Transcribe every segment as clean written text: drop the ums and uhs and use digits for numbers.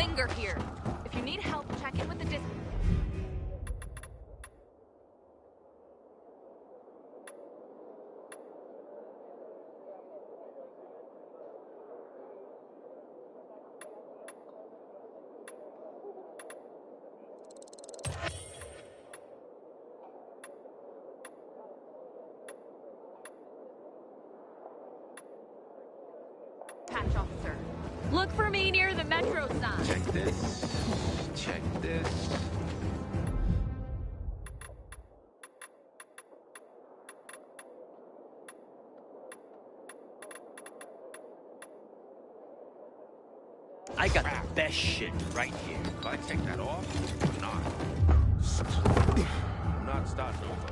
linger here. If you need help, check in with the dispatch officer. Look for me near the metro sign. Check this. Check this. I got the best shit right here. If I take that off, I'm not. I'm not starting over.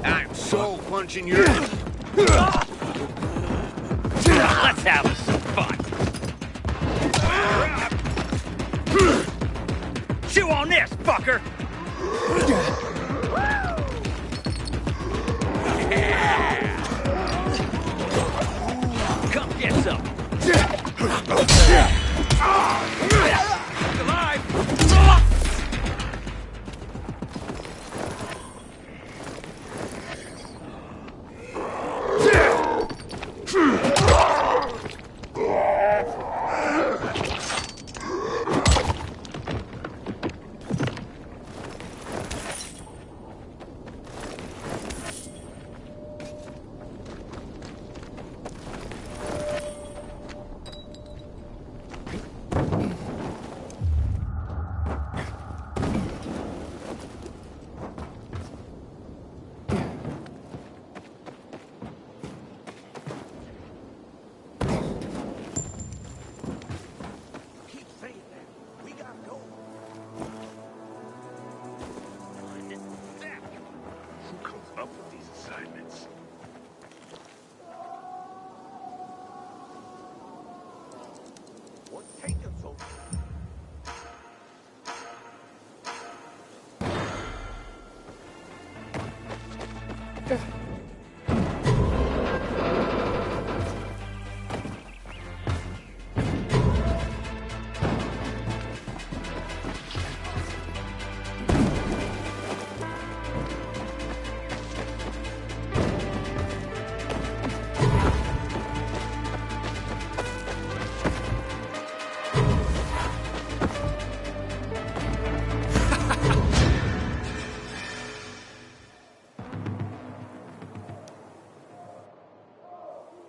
I'm so punching your... Let's have some fun. Chew on this, fucker! Yeah. Come get some. Alive!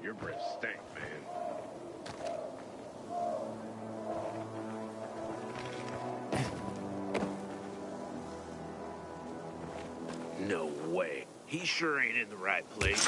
Your breath stank, man. No way. He sure ain't in the right place.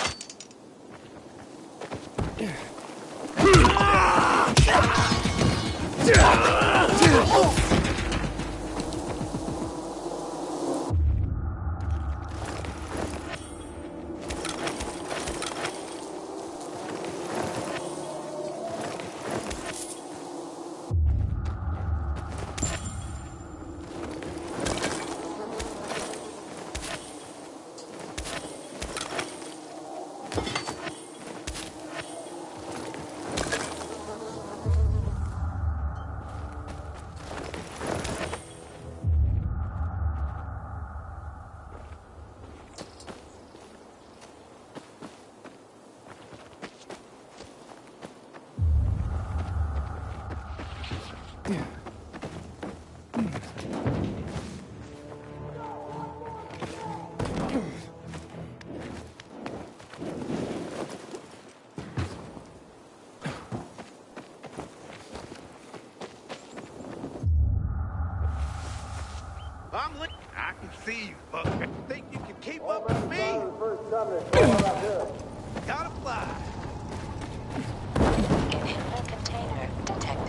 I can see you, fucker. Think you can keep up with me? Gotta fly. Inhuman container detected.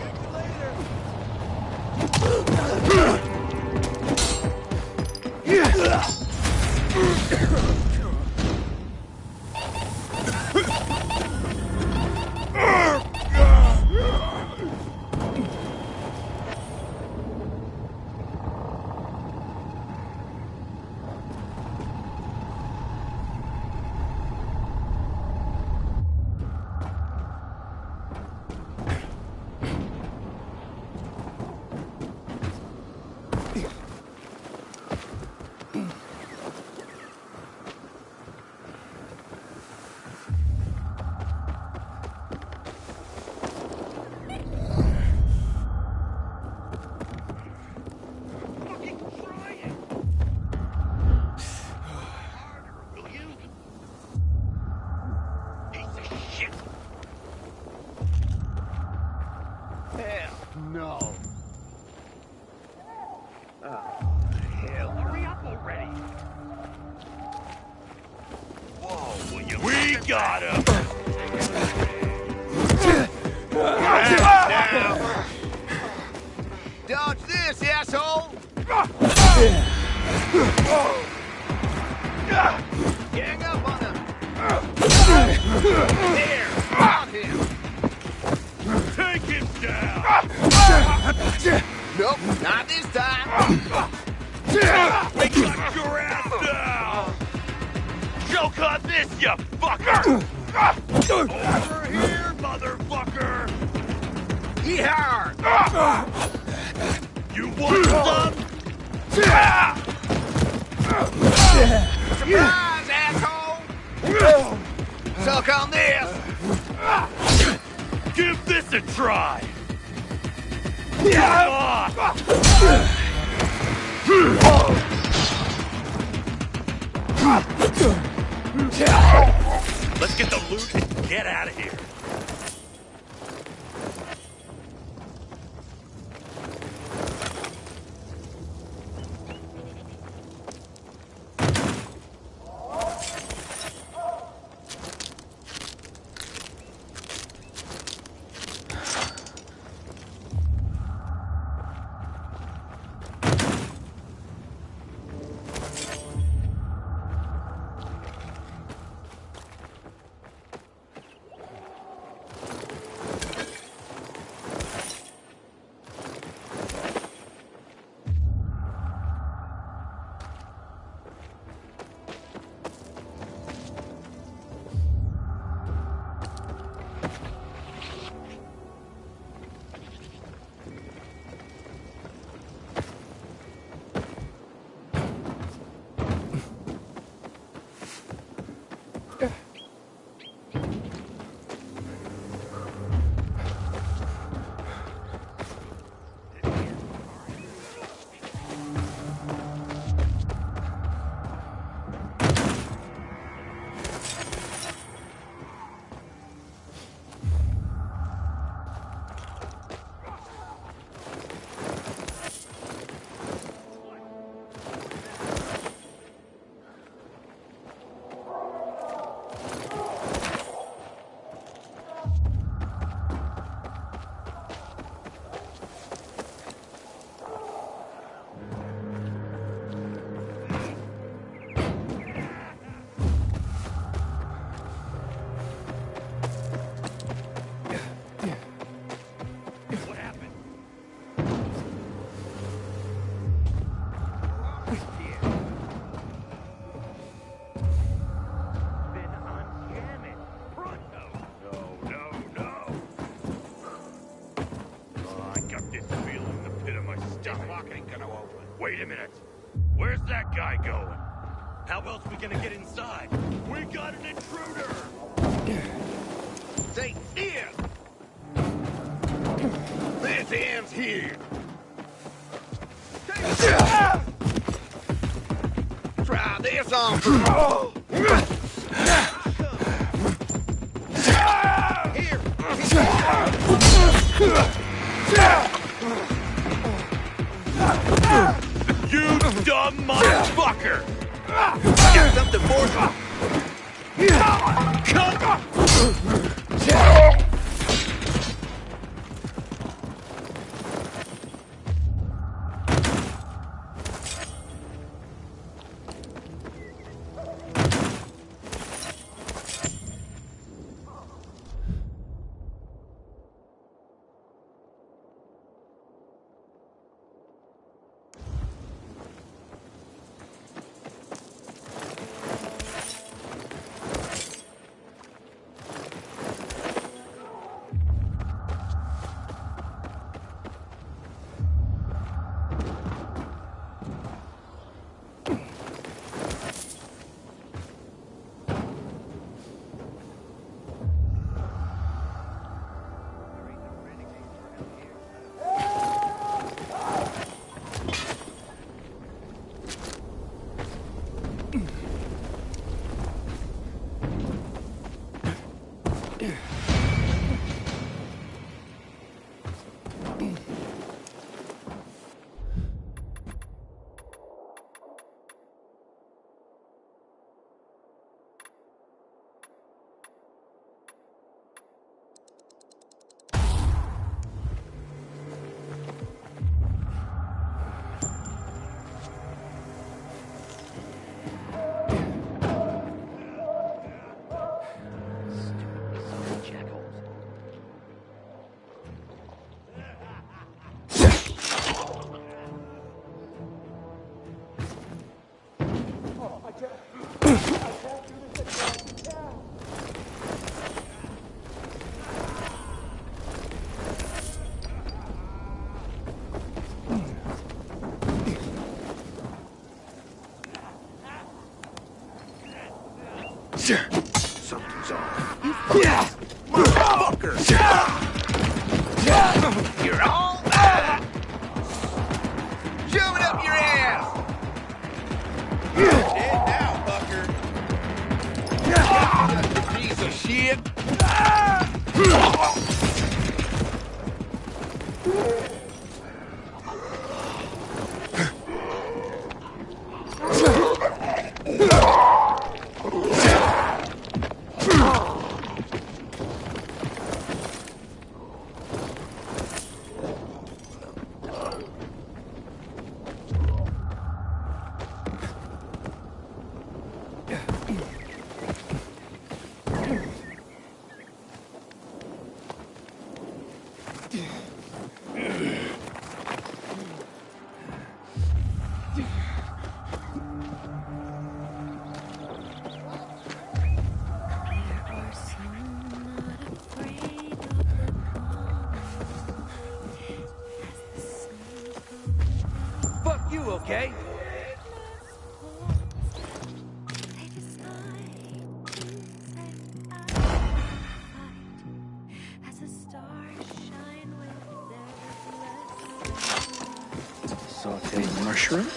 Got him! Dodge this, asshole! Gang up on him! There! Got him! Take him down! Nope, not this time! We got your ass down! Choke on this, you fucker! Over here, motherfucker! Yeehaw! You want some? Surprise, asshole! Suck on this! Give this a try! Come on! Let's get the loot and get out of here. Wait a minute. Where's that guy going? How else we gonna get inside? We got an intruder! Say, here! This ends here! Try this on for Here! You dumb motherfucker! Got something for you! Something's off. Motherfucker! You're all shove it up your ass! Dead now, fucker. Piece of shit. Fuck you, okay? Sauteed mushrooms?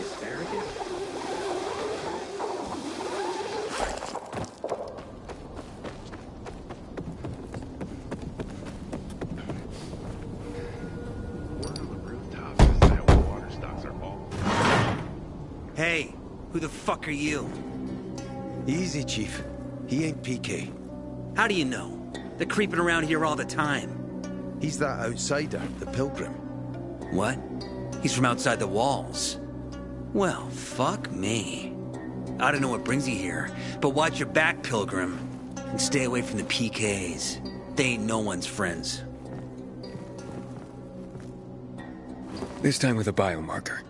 Asparagus? Word on the rooftops is that water stocks are all. Hey, who the fuck are you? Easy, Chief. He ain't PK. How do you know? They're creeping around here all the time. He's that outsider, the pilgrim. What? He's from outside the walls. Well, fuck me. I don't know what brings you here, but watch your back, Pilgrim. And stay away from the PKs. They ain't no one's friends. This time with a biomarker.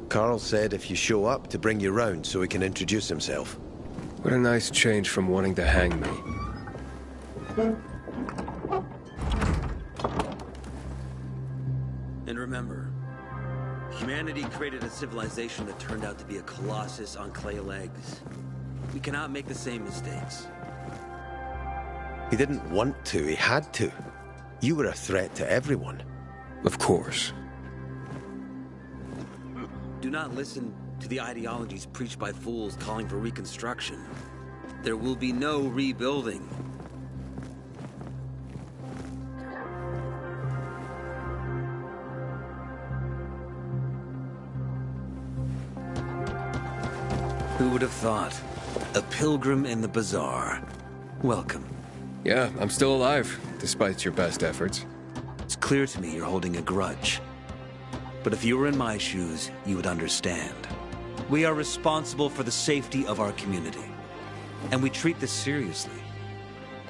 Carl said if you show up to bring you round so he can introduce himself. What a nice change from wanting to hang me. And remember, humanity created a civilization that turned out to be a colossus on clay legs. We cannot make the same mistakes. He didn't want to, he had to. You were a threat to everyone. Of course. Do not listen to the ideologies preached by fools calling for reconstruction. There will be no rebuilding. Who would have thought? A pilgrim in the bazaar. Welcome. Yeah, I'm still alive, despite your best efforts. It's clear to me you're holding a grudge. But if you were in my shoes, you would understand. We are responsible for the safety of our community. And we treat this seriously.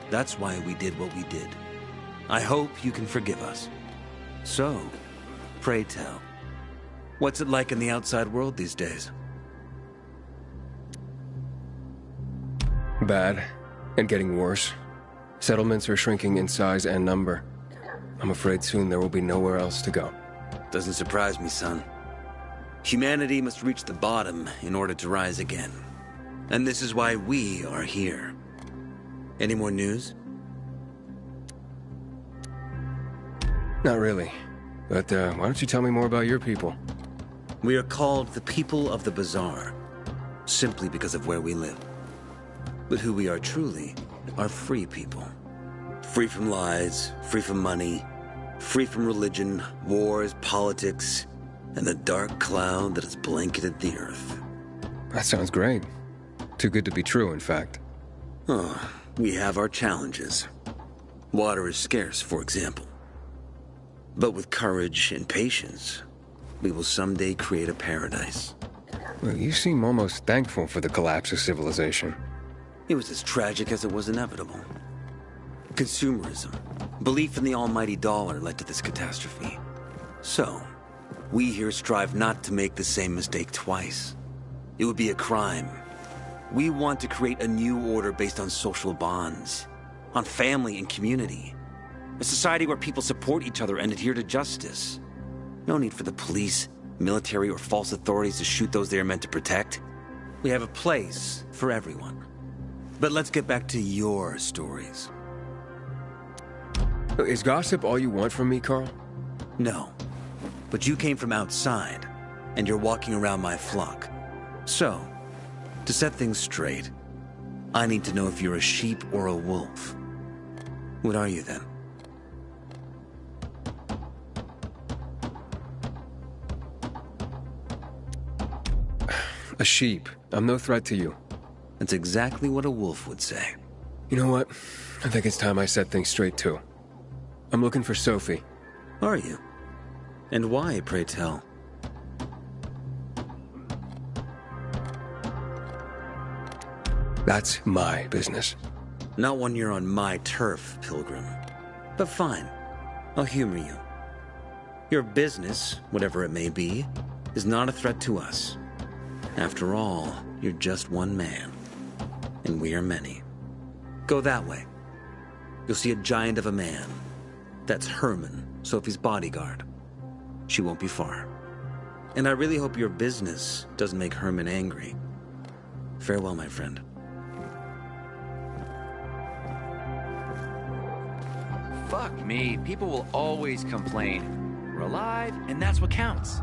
That's why we did what we did. I hope you can forgive us. So, pray tell, what's it like in the outside world these days? Bad, and getting worse. Settlements are shrinking in size and number. I'm afraid soon there will be nowhere else to go. Doesn't surprise me, son. Humanity must reach the bottom in order to rise again. And this is why we are here. Any more news? Not really. But why don't you tell me more about your people? We are called the people of the bazaar, simply because of where we live. But who we are truly are free people. Free from lies, free from money, free from religion, wars, politics, and the dark cloud that has blanketed the earth. That sounds great. Too good to be true, in fact. Oh, we have our challenges. Water is scarce, for example. But with courage and patience, we will someday create a paradise. Well, you seem almost thankful for the collapse of civilization. It was as tragic as it was inevitable. Consumerism, belief in the almighty dollar led to this catastrophe. So, we here strive not to make the same mistake twice. It would be a crime. We want to create a new order based on social bonds, on family and community. A society where people support each other and adhere to justice. No need for the police, military or false authorities to shoot those they are meant to protect. We have a place for everyone. But let's get back to your stories. Is gossip all you want from me, Carl? No. But you came from outside, and you're walking around my flock. So, to set things straight, I need to know if you're a sheep or a wolf. What are you then? A sheep. I'm no threat to you. That's exactly what a wolf would say. You know what? I think it's time I set things straight, too. I'm looking for Sophie. Are you? And why, pray tell? That's my business. Not when you're on my turf, Pilgrim. But fine. I'll humor you. Your business, whatever it may be, is not a threat to us. After all, you're just one man. And we are many. Go that way. You'll see a giant of a man. That's Herman, Sophie's bodyguard. She won't be far. And I really hope your business doesn't make Herman angry. Farewell, my friend. Fuck me, people will always complain. We're alive, and that's what counts.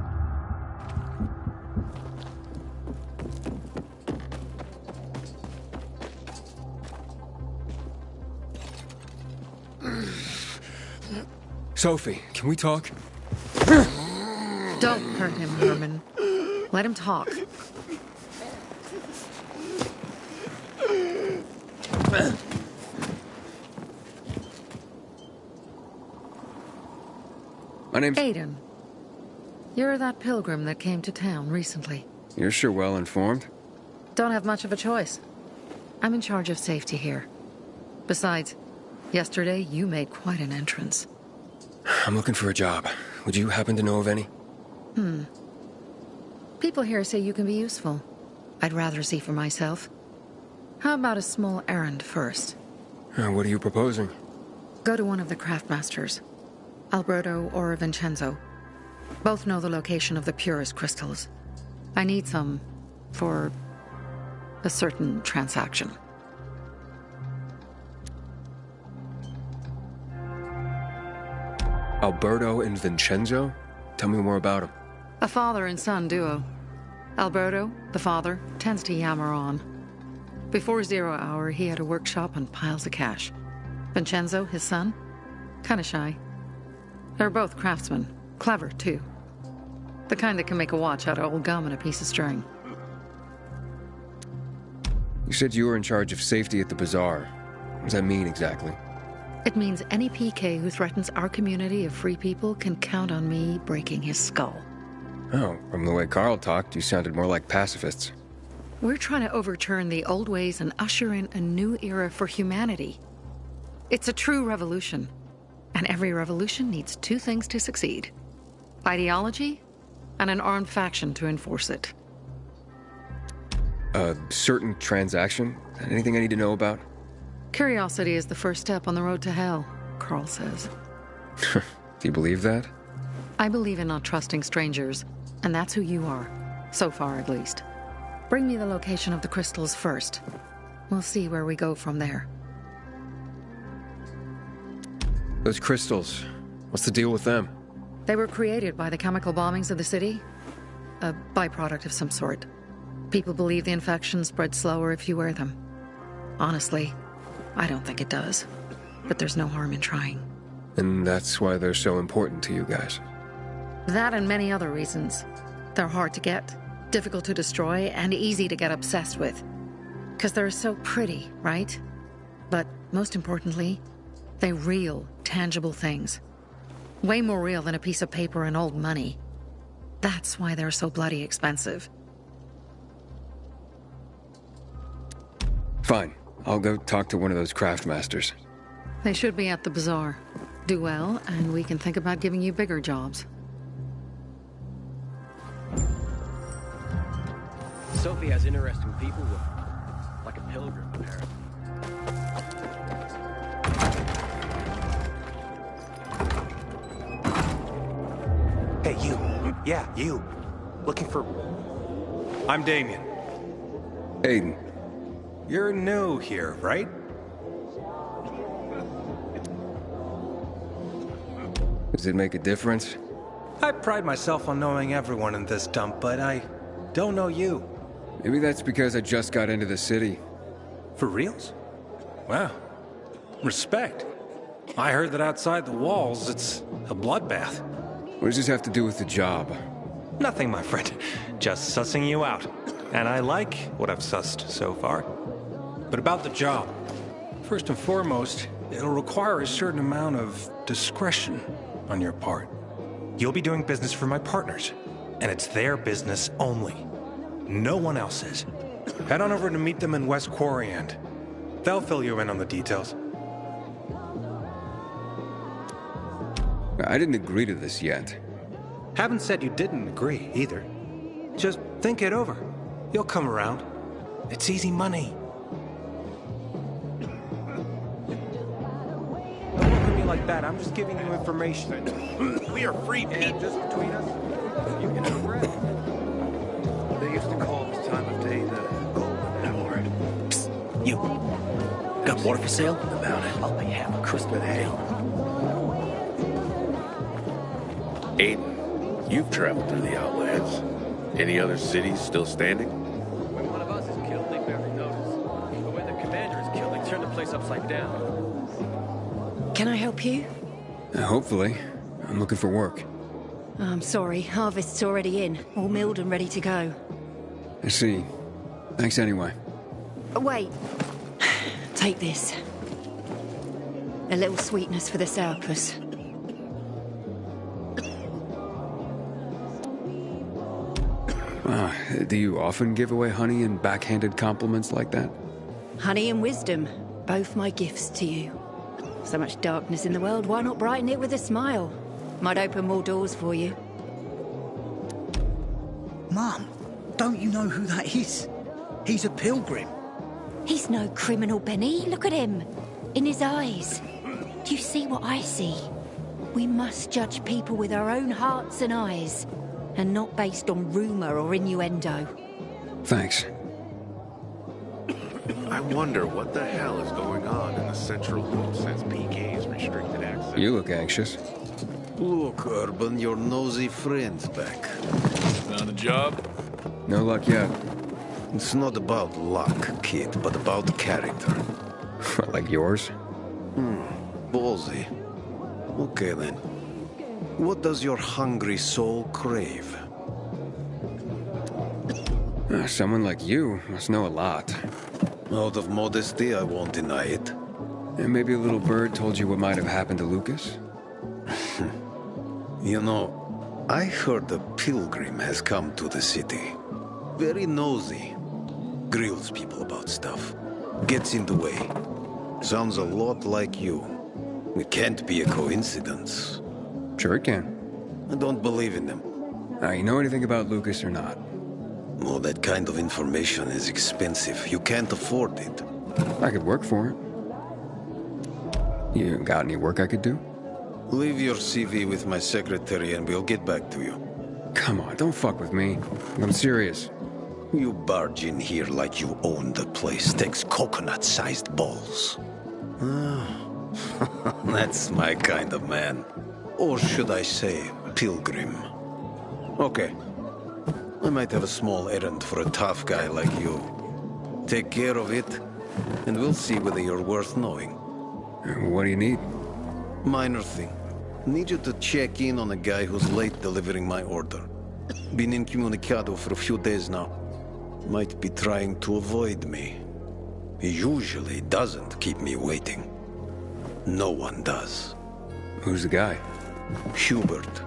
Sophie, can we talk? Don't hurt him, Herman. Let him talk. My name's... Aiden. You're that pilgrim that came to town recently. You're sure well informed. Don't have much of a choice. I'm in charge of safety here. Besides, yesterday you made quite an entrance. I'm looking for a job. Would you happen to know of any? People here say you can be useful. I'd rather see for myself. How about a small errand first? What are you proposing? Go to one of the craftmasters. Alberto or Vincenzo. Both know the location of the purest crystals. I need some for a certain transaction. Alberto and Vincenzo? Tell me more about them. A father and son duo. Alberto, the father, tends to yammer on. Before 0 hour, he had a workshop and piles of cash. Vincenzo, his son, kinda shy. They're both craftsmen, clever too. The kind that can make a watch out of old gum and a piece of string. You said you were in charge of safety at the bazaar. What does that mean exactly? It means any PK who threatens our community of free people can count on me breaking his skull. Oh, from the way Carl talked, you sounded more like pacifists. We're trying to overturn the old ways and usher in a new era for humanity. It's a true revolution. And every revolution needs two things to succeed: ideology and an armed faction to enforce it. A certain transaction? Anything I need to know about? Curiosity is the first step on the road to hell, Carl says. Do you believe that? I believe in not trusting strangers, and that's who you are. So far, at least. Bring me the location of the crystals first. We'll see where we go from there. Those crystals, what's the deal with them? They were created by the chemical bombings of the city. A byproduct of some sort. People believe the infection spreads slower if you wear them. Honestly, I don't think it does. But there's no harm in trying. And that's why they're so important to you guys. That and many other reasons. They're hard to get, difficult to destroy, and easy to get obsessed with. Because they're so pretty, right? But most importantly, they're real, tangible things. Way more real than a piece of paper and old money. That's why they're so bloody expensive. Fine. I'll go talk to one of those craftmasters. They should be at the bazaar. Do well, and we can think about giving you bigger jobs. Sophie has interesting people with her. Like a pilgrim, apparently. Hey, you. Yeah, you. Looking for... I'm Damien. Aiden. You're new here, right? Does it make a difference? I pride myself on knowing everyone in this dump, but I don't know you. Maybe that's because I just got into the city. For reals? Wow. Respect. I heard that outside the walls, it's a bloodbath. What does this have to do with the job? Nothing, my friend. Just sussing you out. And I like what I've sussed so far. But about the job. First and foremost, it'll require a certain amount of discretion on your part. You'll be doing business for my partners, and it's their business only. No one else's. Head on over to meet them in West Quarry End. They'll fill you in on the details. I didn't agree to this yet. Haven't said you didn't agree, either. Just think it over. You'll come around. It's easy money. Don't look at me like that. I'm just giving you information. We are free people. And just between us, you can have a breath. They used to call this time of day the golden hour. You. Got water for sale? About it. I'll pay half a crystal day. Aiden, you've traveled through the Outlands. Any other cities still standing? When one of us is killed, they barely notice. But when the commander is killed, they turn the place upside down. Can I help you? Hopefully. I'm looking for work. I'm sorry, harvest's already in, all milled and ready to go. I see. Thanks anyway. Wait. Take this. A little sweetness for the sourpuss. Do you often give away honey and backhanded compliments like that? Honey and wisdom, both my gifts to you. So much darkness in the world, why not brighten it with a smile? Might open more doors for you. Mum, don't you know who that is? He's a pilgrim. He's no criminal, Benny. Look at him. In his eyes. Do you see what I see? We must judge people with our own hearts and eyes, and not based on rumor or innuendo. Thanks. I wonder what the hell is going on in the Central Loop since PK's restricted access. You look anxious. Look, Urban, your nosy friend's back. Found a job? No luck yet. It's not about luck, kid, but about character. Like yours? Ballsy. Okay, then. What does your hungry soul crave? Someone like you must know a lot. Out of modesty, I won't deny it. And maybe a little bird told you what might have happened to Lucas? You know, I heard a pilgrim has come to the city. Very nosy. Grills people about stuff. Gets in the way. Sounds a lot like you. It can't be a coincidence. Sure it can. I don't believe in them. Now, you know anything about Lucas or not? Well, that kind of information is expensive. You can't afford it. I could work for it. You got any work I could do? Leave your CV with my secretary and we'll get back to you. Come on, don't fuck with me. I'm serious. You barge in here like you own the place. Takes coconut-sized balls. That's my kind of man. Or should I say, pilgrim. Okay. I might have a small errand for a tough guy like you. Take care of it, and we'll see whether you're worth knowing. What do you need? Minor thing. Need you to check in on a guy who's late delivering my order. Been incommunicado for a few days now. Might be trying to avoid me. He usually doesn't keep me waiting. No one does. Who's the guy? Hubert.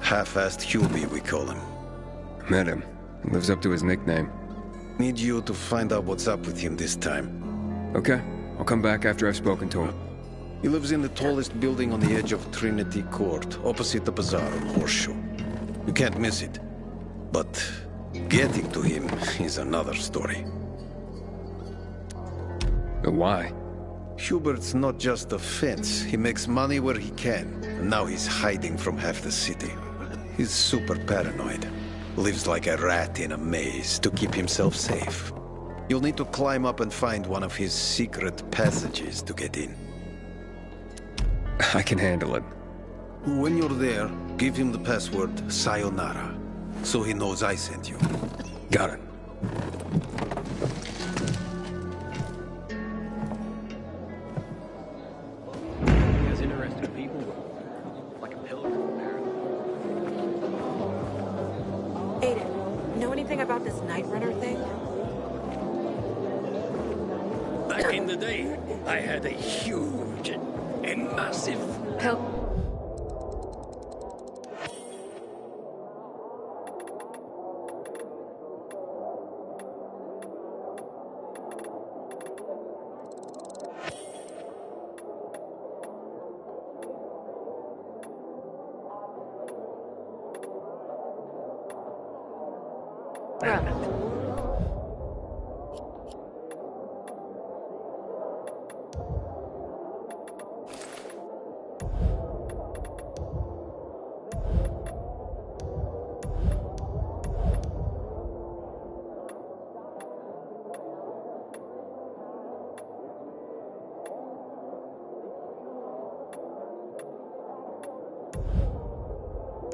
Half-assed Hubie, we call him. Met him. Lives up to his nickname. Need you to find out what's up with him this time. Okay. I'll come back after I've spoken to him. He lives in the tallest building on the edge of Trinity Court, opposite the bazaar on Horseshoe. You can't miss it. But getting to him is another story. Why? Hubert's not just a fence. He makes money where he can. And now he's hiding from half the city. He's super paranoid. Lives like a rat in a maze to keep himself safe. You'll need to climb up and find one of his secret passages to get in. I can handle it. When you're there, give him the password Sayonara, so he knows I sent you. Got it. As interesting people, like a pilgrim in paradise. Aiden, know anything about this Night Runner thing? Back in the day, I had a huge and massive...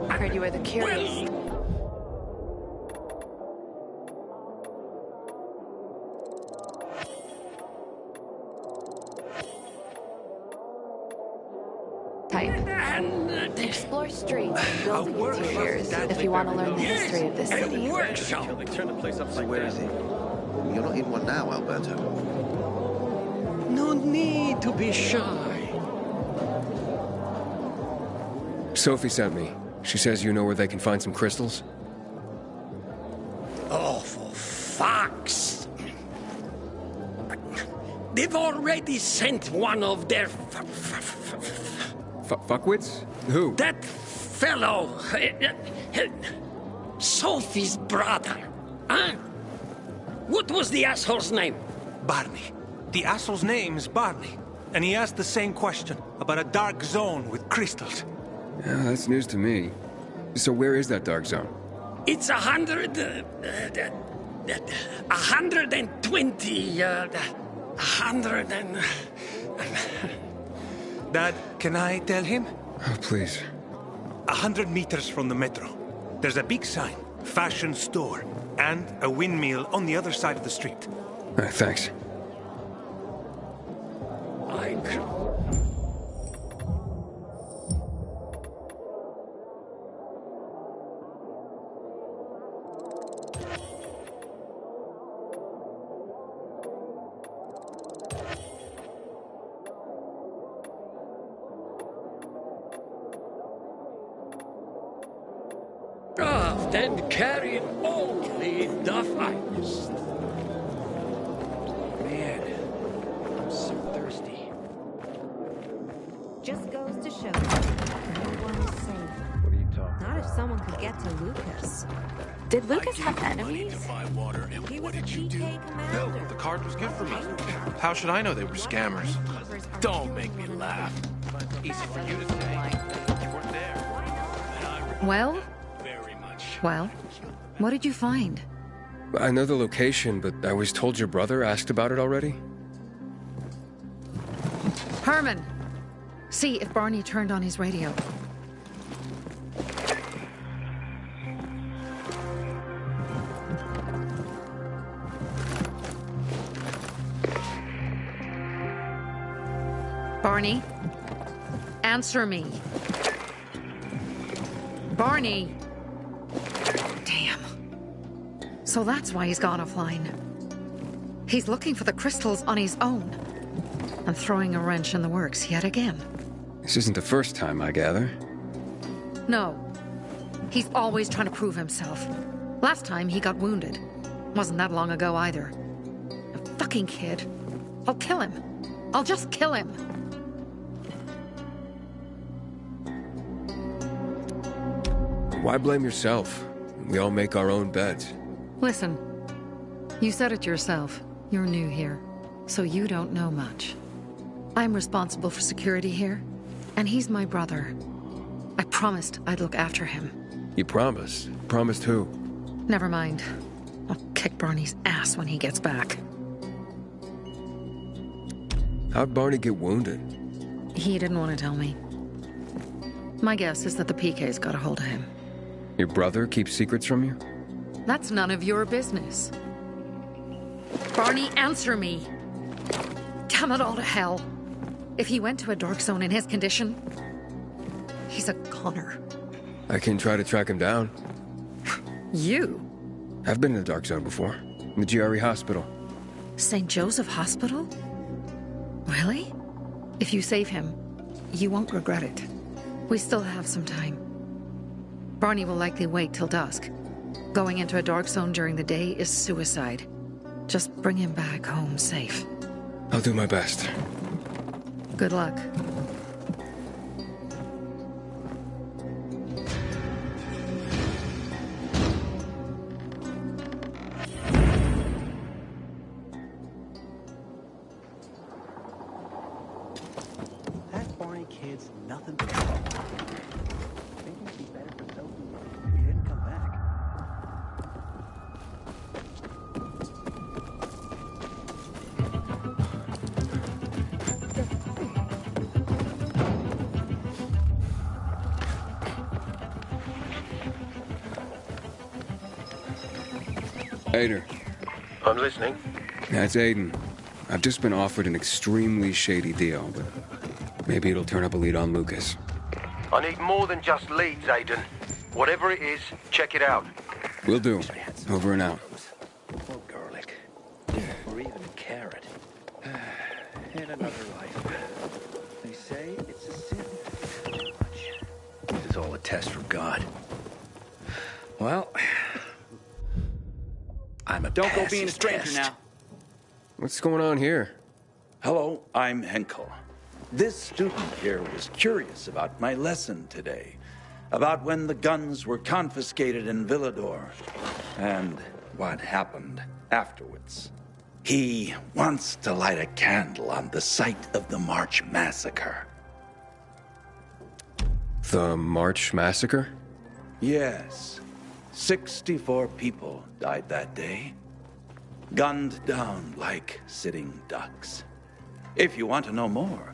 I heard you were the curious. Explore streets and building interiors if you want to learn the history of this city. They turned the place upside Where is he? You're not in one now, Alberto. No need to be shy. Sophie sent me. She says you know where they can find some crystals? Oh, for fuck's... They've already sent one of their... Fuckwits? Who? That fellow... Sophie's brother. Huh? What was the asshole's name? Barney. The asshole's name is Barney. And he asked the same question about a dark zone with crystals. Yeah, that's news to me. So where is that dark zone? It's 120... 100 and... Dad, can I tell him? Oh, please. 100 meters from the metro. There's a big sign, fashion store, and a windmill on the other side of the street. Thanks. Craft and carry only the finest. Man, I'm so thirsty. Just goes to show no one's safe. What are you talking Not if someone could get to Lucas. Did Lucas have enemies? He was a PK commander. The card was good for me. How should I know they were scammers? Don't make me laugh. Easy for you to say. You weren't there. Well? Well, what did you find? I know the location, but I was told your brother asked about it already? Herman! See if Barney turned on his radio. Barney? Answer me. Barney! Damn. So that's why he's gone offline. He's looking for the crystals on his own. And throwing a wrench in the works yet again. This isn't the first time, I gather. No. He's always trying to prove himself. Last time he got wounded. Wasn't that long ago either. A fucking kid. I'll kill him. I'll just kill him. Why blame yourself? We all make our own beds. Listen. You said it yourself. You're new here. So you don't know much. I'm responsible for security here. And he's my brother. I promised I'd look after him. You promised? Promised who? Never mind. I'll kick Barney's ass when he gets back. How'd Barney get wounded? He didn't want to tell me. My guess is that the PK's got a hold of him. Your brother keeps secrets from you? That's none of your business. Barney, answer me! Damn it all to hell. If he went to a dark zone in his condition, he's a goner. I can try to track him down. You? I've been in the dark zone before. In the GRE hospital. St. Joseph Hospital? Really? If you save him, you won't regret it. We still have some time. Barney will likely wait till dusk. Going into a dark zone during the day is suicide. Just bring him back home safe. I'll do my best. Good luck. That Barney kid's nothing but trouble. Think it'd be better for Sophie if he didn't come back. Aiden. I'm listening. That's Aiden. I've just been offered an extremely shady deal, but maybe it'll turn up a lead on Lucas. I need more than just leads, Aiden. Whatever it is, check it out. Will do. Over and out. Or garlic. Or even a carrot. In another life. They say it's a sin. This is all a test from God. Well, I'm a Don't go pass being a his stranger test. now. What's going on here? Hello, I'm Henkel. This student here was curious about my lesson today, about when the guns were confiscated in Villador, and what happened afterwards. He wants to light a candle on the site of the March Massacre. The March Massacre? Yes. 64 people died that day. Gunned down like sitting ducks. If you want to know more,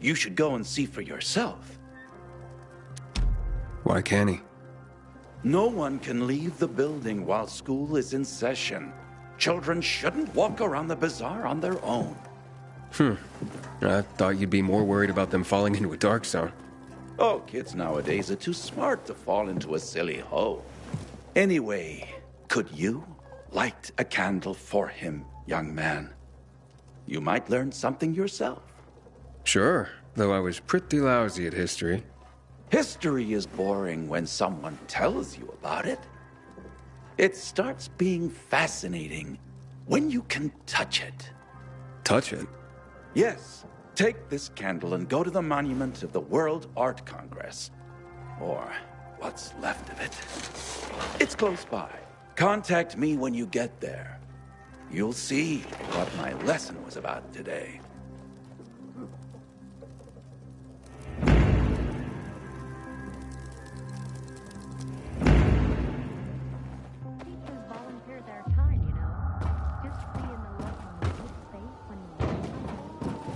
you should go and see for yourself. Why can't he? No one can leave the building while school is in session. Children shouldn't walk around the bazaar on their own. I thought you'd be more worried about them falling into a dark zone. Oh, kids nowadays are too smart to fall into a silly hole. Anyway, could you light a candle for him, young man? You might learn something yourself. Sure, though I was pretty lousy at history. History is boring when someone tells you about it. It starts being fascinating when you can touch it. Touch it? Yes. Take this candle and go to the monument of the World Art Congress. Or what's left of it. It's close by. Contact me when you get there. You'll see what my lesson was about today. Volunteer their time, you know. Just be in the lesson with faith when you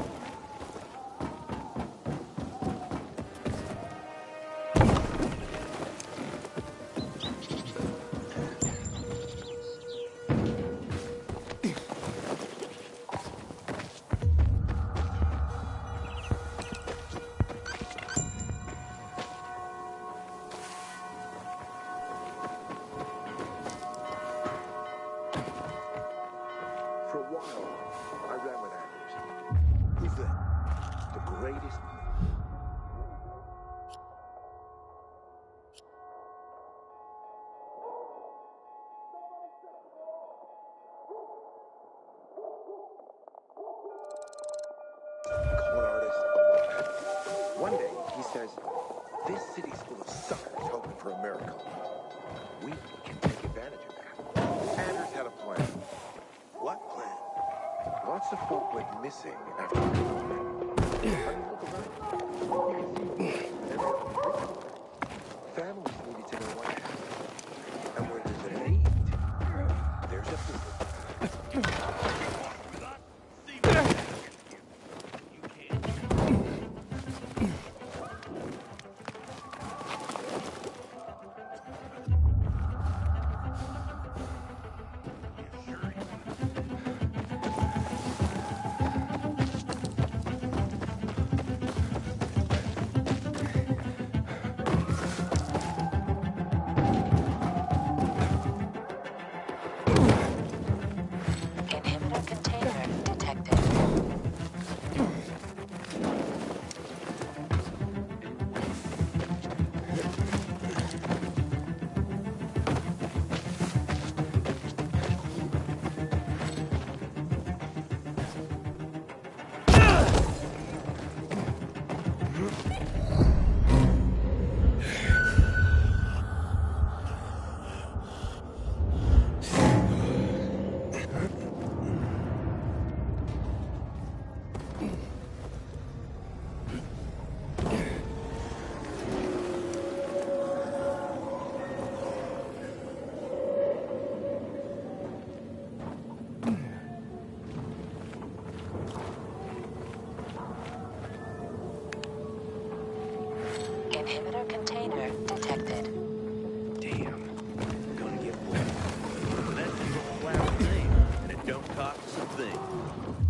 For a while, I ran with Anders. Who's that? The greatest. Con artist alive. One day, he says, this city's full of suckers hoping for a miracle. We can take advantage of that. Anders had a plan. What plan? Lots of folk went missing after the I mean, look around. You can see every other families needed to know what happened. And where there's a need, Inhibitor container detected. Inhibitor container detected. Damn. Gonna get wet. That little flower thing, and it don't cost a thing.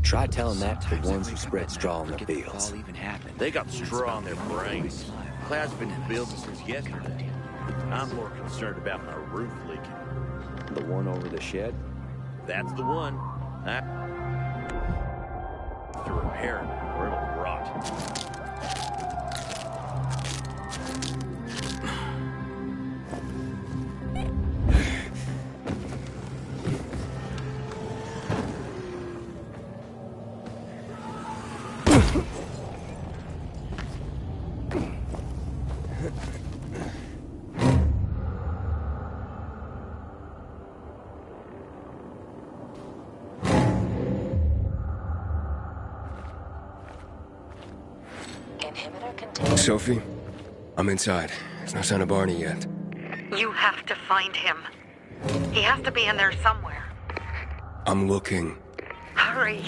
Try telling that to the ones who spread straw in the fields. They got straw in their brains. Cloud's been building since yesterday. I'm more concerned about my roof leaking. The one over the shed? That's the one. To repair it, or it'll rot. Sophie, I'm inside. There's no sign of Barney yet. You have to find him. He has to be in there somewhere. I'm looking. Hurry.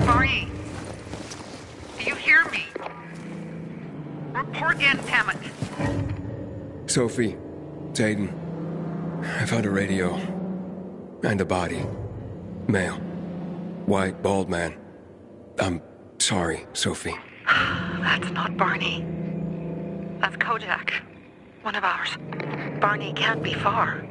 Barney, do you hear me? Report in, damn it. Sophie, it's Aiden. I found a radio. And a body. Male. White, bald man. I'm sorry, Sophie. That's not Barney. That's Kojak. One of ours. Barney can't be far.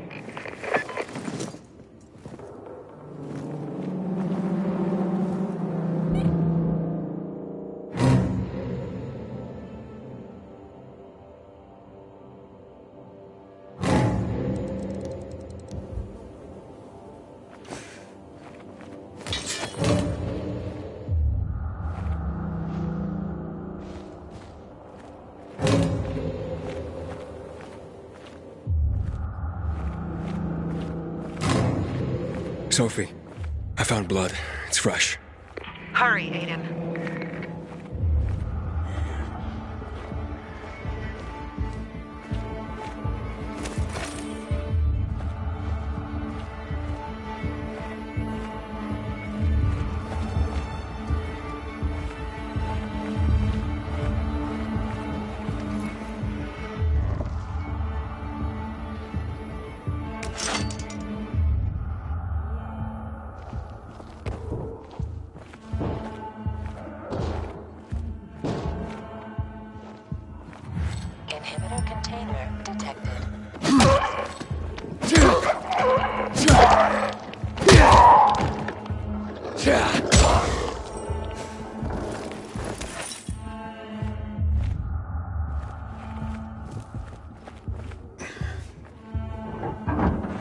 Sophie, I found blood. It's fresh. Hurry, Aiden. Inhibitor container detected.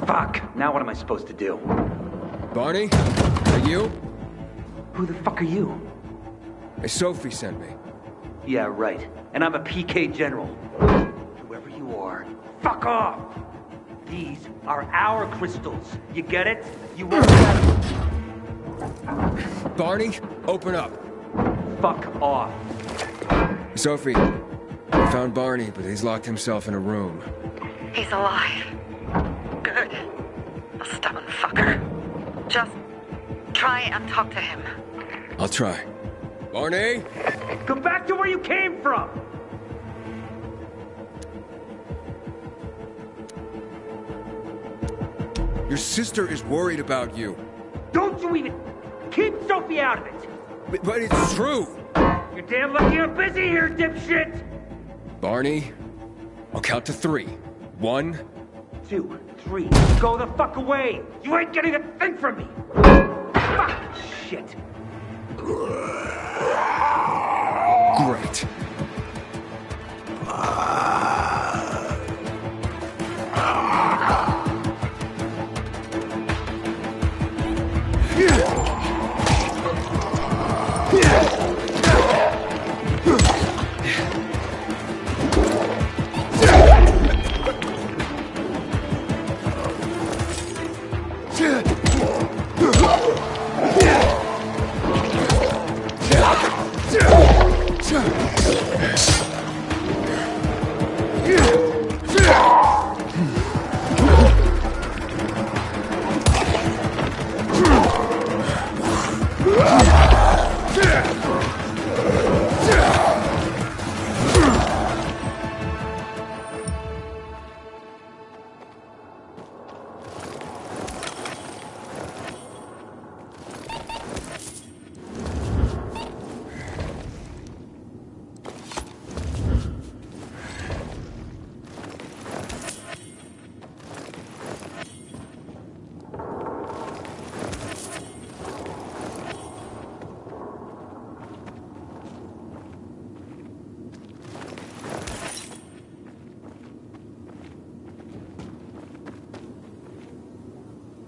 Fuck! Now what am I supposed to do? Barney? Are you? Who the fuck are you? Sophie sent me. Yeah, right. And I'm a PK general. Whoever you are, fuck off! These are our crystals. You get it? You won't have... Barney, open up. Fuck off. Sophie, we found Barney, but he's locked himself in a room. He's alive. Good. A stubborn fucker. Just try and talk to him. I'll try. Barney? Go back to where you came from! Your sister is worried about you. Don't you even... Keep Sophie out of it! But it's true! You're damn lucky I'm busy here, dipshit! Barney, I'll count to 3. 1, 2, 3. Go the fuck away! You ain't getting a thing from me! Fuck! Shit! Great.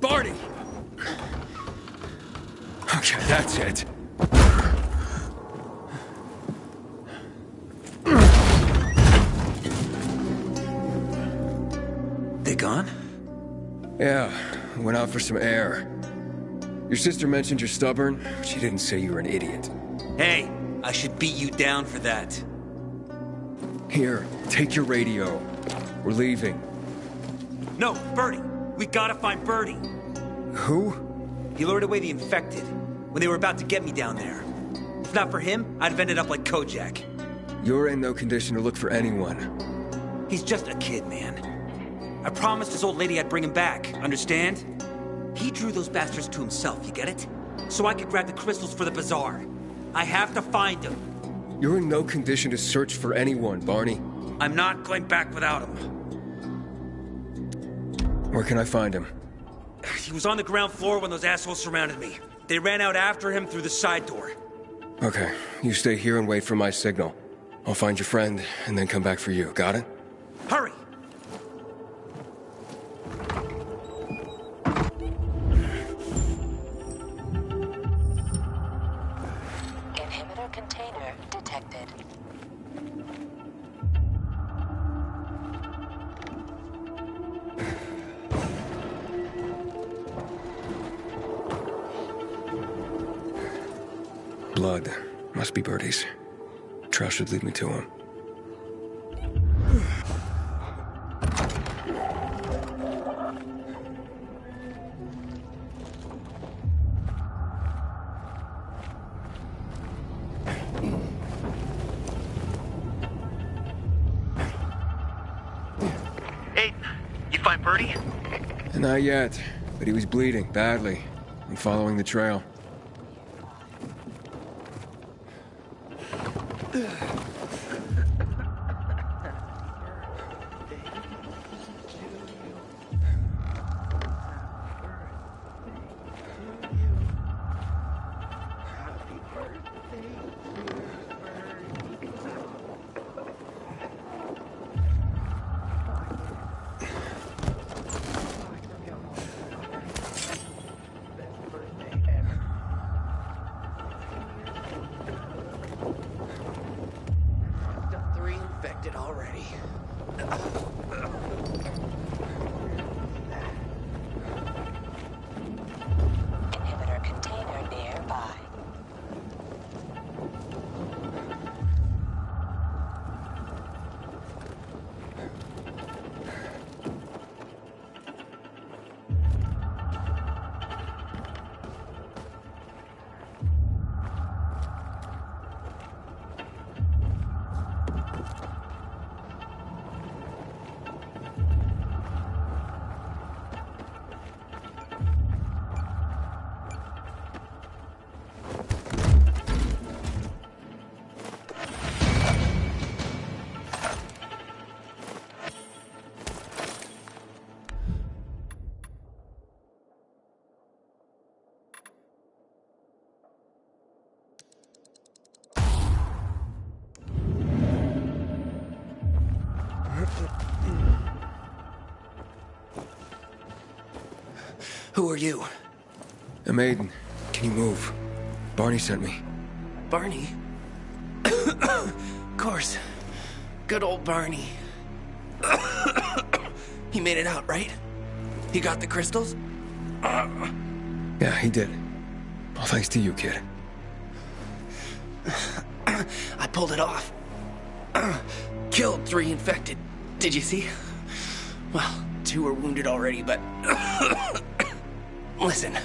Barney! Okay, that's it. They gone? Yeah, went out for some air. Your sister mentioned you're stubborn. She didn't say you were an idiot. Hey, I should beat you down for that. Here, take your radio. We're leaving. No, Birdie! We gotta find Birdie! Who? He lured away the infected when they were about to get me down there. If not for him, I'd have ended up like Kojak. You're in no condition to look for anyone. He's just a kid, man. I promised his old lady I'd bring him back, understand? He drew those bastards to himself, you get it? So I could grab the crystals for the bazaar. I have to find him. You're in no condition to search for anyone, Barney. I'm not going back without him. Where can I find him? He was on the ground floor when those assholes surrounded me. They ran out after him through the side door. Okay, you stay here and wait for my signal. I'll find your friend and then come back for you. Got it? Hurry! Inhibitor container detected. Blood. Must be Birdie's. Trail should lead me to him. Hey, you find Birdie? Not yet, but he was bleeding badly. I'm following the trail. infected already. Inhibitor container nearby. Who are you? I'm Aiden. Can you move? Barney sent me. Barney? Of course. Good old Barney. He made it out, right? He got the crystals? Yeah, he did. All thanks to you, kid. I pulled it off. Killed 3 infected. Did you see? Well, 2 are wounded already, but... Listen.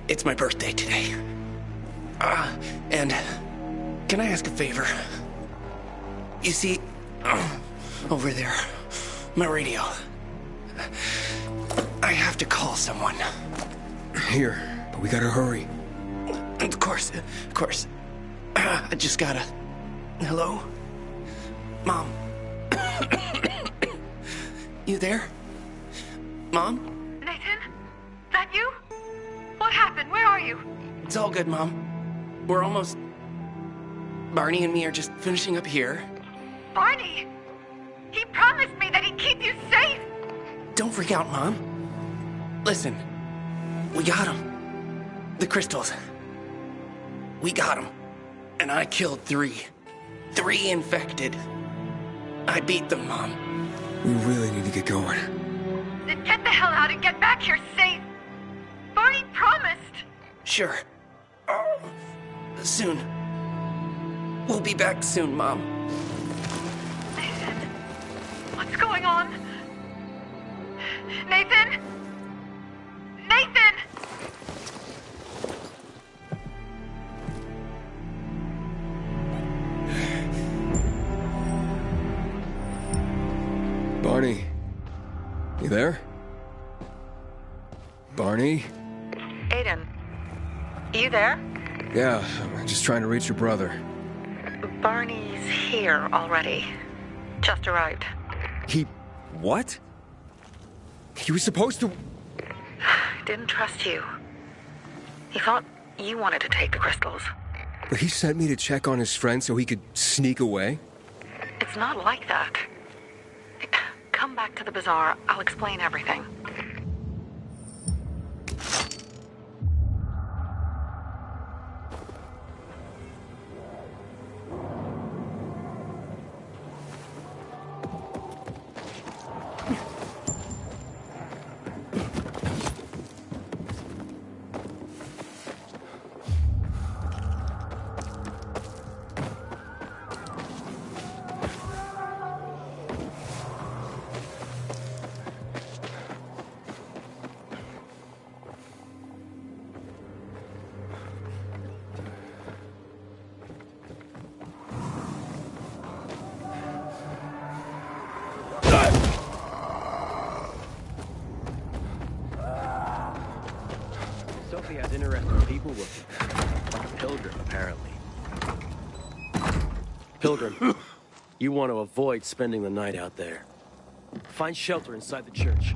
It's my birthday today. And can I ask a favor? You see, over there, my radio. I have to call someone. Here, but we gotta hurry. Of course. I just gotta... Hello? Mom? You there? Mom? Nathan? That you? What happened? Where are you? It's all good, Mom. We're almost... Barney and me are just finishing up here. Barney! He promised me that he'd keep you safe! Don't freak out, Mom. Listen. We got him. The crystals. We got him. And I killed 3. 3 infected. I beat them, Mom. We really need to get going. Then get the hell out and get back here safe! Barney promised! Sure. Soon. We'll be back soon, Mom. Nathan? What's going on? Nathan? Nathan! Barney. You there? Barney? Aiden. You there? Yeah, I'm just trying to reach your brother. Barney's here already. Just arrived. He... what? He was supposed to... Didn't trust you. He thought you wanted to take the crystals. But he sent me to check on his friend so he could sneak away? It's not like that. Come back to the bazaar. I'll explain everything. Sophie has interesting people with her. Like a pilgrim, apparently. Pilgrim, you want to avoid spending the night out there. Find shelter inside the church.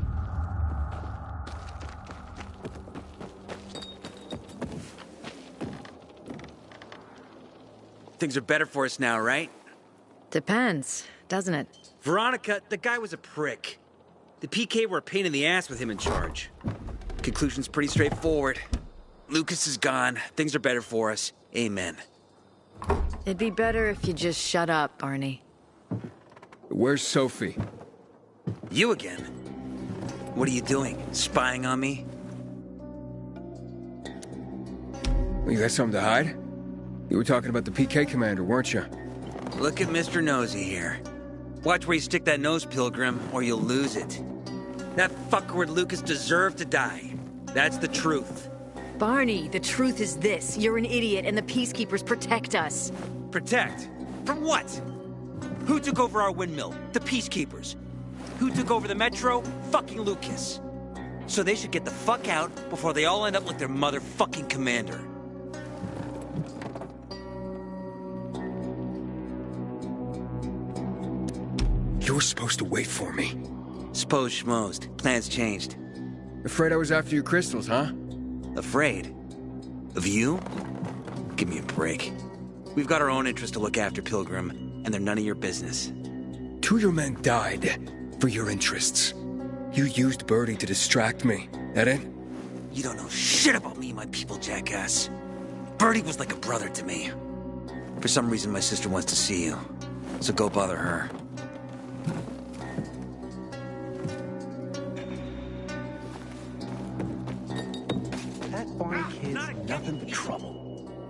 Things are better for us now, right? Depends, doesn't it? Veronica, the guy was a prick. The PK were a pain in the ass with him in charge. Conclusion's pretty straightforward. Lucas is gone. Things are better for us. Amen. It'd be better if you just shut up, Barney. Where's Sophie? You again? What are you doing? Spying on me? You got something to hide? You were talking about the PK commander, weren't you? Look at Mr. Nosy here. Watch where you stick that nose, Pilgrim, or you'll lose it. That fuckward Lucas deserved to die. That's the truth. Barney, the truth is this. You're an idiot, and the Peacekeepers protect us. Protect? From what? Who took over our windmill? The Peacekeepers. Who took over the Metro? Fucking Lucas. So they should get the fuck out before they all end up like their motherfucking commander. You were supposed to wait for me. Suppose schmozed. Plans changed. Afraid I was after your crystals, huh? Afraid? Of you? Give me a break. We've got our own interests to look after, Pilgrim, and they're none of your business. 2 of your men died for your interests. You used Birdie to distract me. That it? You don't know shit about me and my people, jackass. Birdie was like a brother to me. For some reason, my sister wants to see you. So go bother her. That Barney kid's nothing but trouble.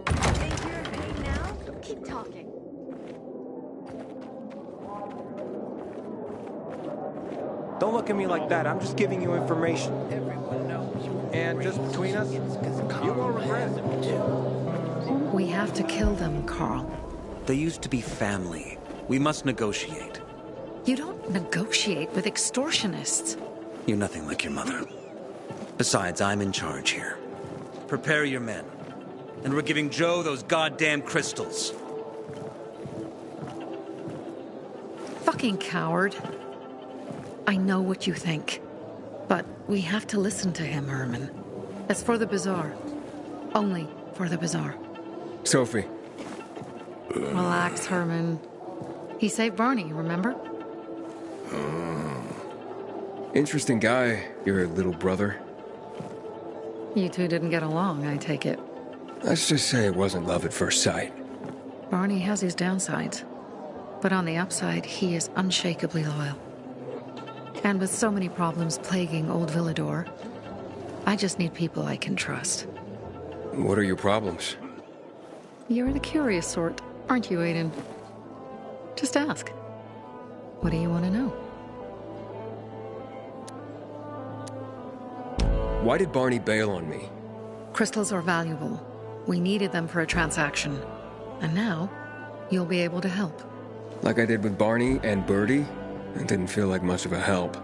Think you're okay now? Keep talking. Don't look at me like that. I'm just giving you information. Everyone knows you. And just between us, you won't regret it. We have to kill them, Carl. They used to be family. We must negotiate. You don't negotiate with extortionists. You're nothing like your mother. Besides, I'm in charge here. Prepare your men. And we're giving Joe those goddamn crystals. Fucking coward. I know what you think. But we have to listen to him, Herman. It's for the Bazaar. Only for the Bazaar. Sophie. Relax, Herman. He saved Barney, remember? Interesting guy, your little brother. You two didn't get along, I take it. Let's just say it wasn't love at first sight. Barney has his downsides. But on the upside, he is unshakably loyal. And with so many problems plaguing Old Villador, I just need people I can trust. What are your problems? You're the curious sort, aren't you, Aiden? Just ask. What do you want to know? Why did Barney bail on me? Crystals are valuable. We needed them for a transaction. And now, you'll be able to help. Like I did with Barney and Birdie? It didn't feel like much of a help.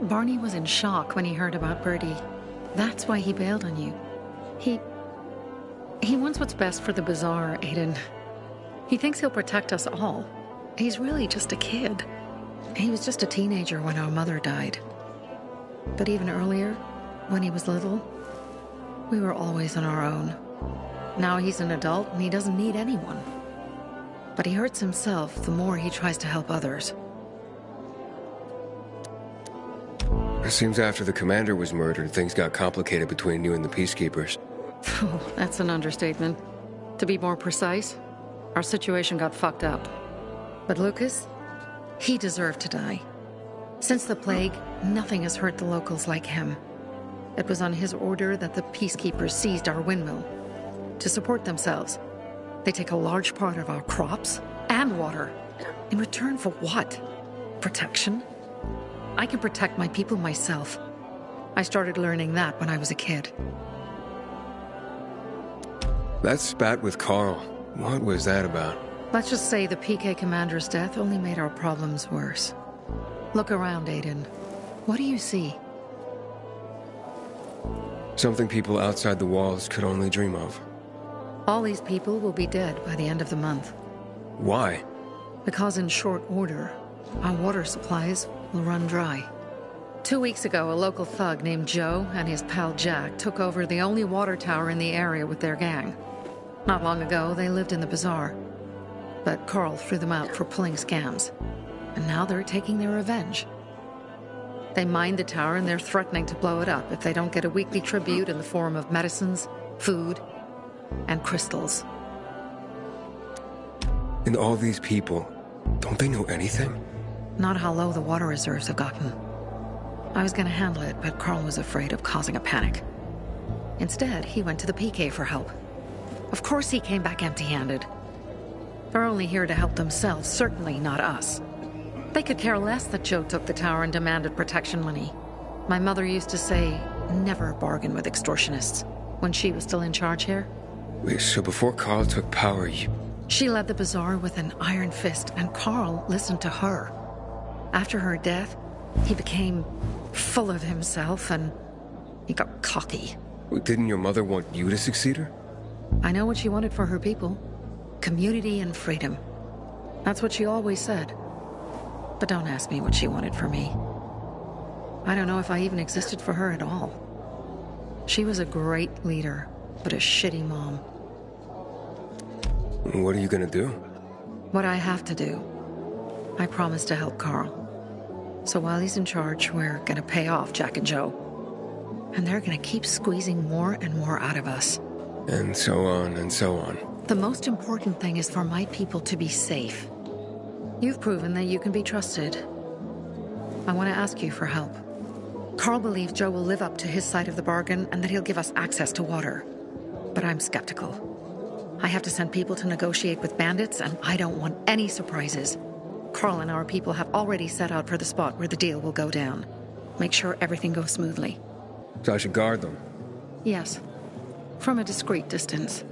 Barney was in shock when he heard about Birdie. That's why he bailed on you. He wants what's best for the Bazaar, Aiden. He thinks he'll protect us all. He's really just a kid. He was just a teenager when our mother died. But even earlier, when he was little, we were always on our own. Now he's an adult and he doesn't need anyone. But he hurts himself the more he tries to help others. It seems after the commander was murdered, things got complicated between you and the Peacekeepers. Oh, that's an understatement. To be more precise, our situation got fucked up. But Lucas, he deserved to die. Since the plague, nothing has hurt the locals like him. It was on his order that the Peacekeepers seized our windmill. To support themselves, they take a large part of our crops and water. In return for what? Protection? I can protect my people myself. I started learning that when I was a kid. That spat with Carl. What was that about? Let's just say the PK commander's death only made our problems worse. Look around, Aiden. What do you see? Something people outside the walls could only dream of. All these people will be dead by the end of the month. Why? Because in short order, our water supplies will run dry. 2 weeks ago, a local thug named Joe and his pal Jack took over the only water tower in the area with their gang. Not long ago, they lived in the Bazaar. But Carl threw them out for pulling scams. And now they're taking their revenge. They mined the tower and they're threatening to blow it up if they don't get a weekly tribute in the form of medicines, food, and crystals. And all these people, don't they know anything? Not how low the water reserves have gotten. I was gonna handle it, but Carl was afraid of causing a panic. Instead, he went to the PK for help. Of course he came back empty-handed. They're only here to help themselves, certainly not us. They could care less that Joe took the tower and demanded protection money. My mother used to say, never bargain with extortionists, when she was still in charge here. Wait, so before Carl took power, She led the bazaar with an iron fist, and Carl listened to her. After her death, he became full of himself, and he got cocky. Didn't your mother want you to succeed her? I know what she wanted for her people. Community and freedom. That's what she always said. But don't ask me what she wanted for me. I don't know if I even existed for her at all. She was a great leader, but a shitty mom. What are you gonna do? What I have to do. I promised to help Carl. So while he's in charge, we're gonna pay off Jack and Joe. And they're gonna keep squeezing more and more out of us. And so on and so on. The most important thing is for my people to be safe. You've proven that you can be trusted. I want to ask you for help. Carl believes Joe will live up to his side of the bargain and that he'll give us access to water. But I'm skeptical. I have to send people to negotiate with bandits, and I don't want any surprises. Carl and our people have already set out for the spot where the deal will go down. Make sure everything goes smoothly. So I should guard them? Yes. From a discreet distance.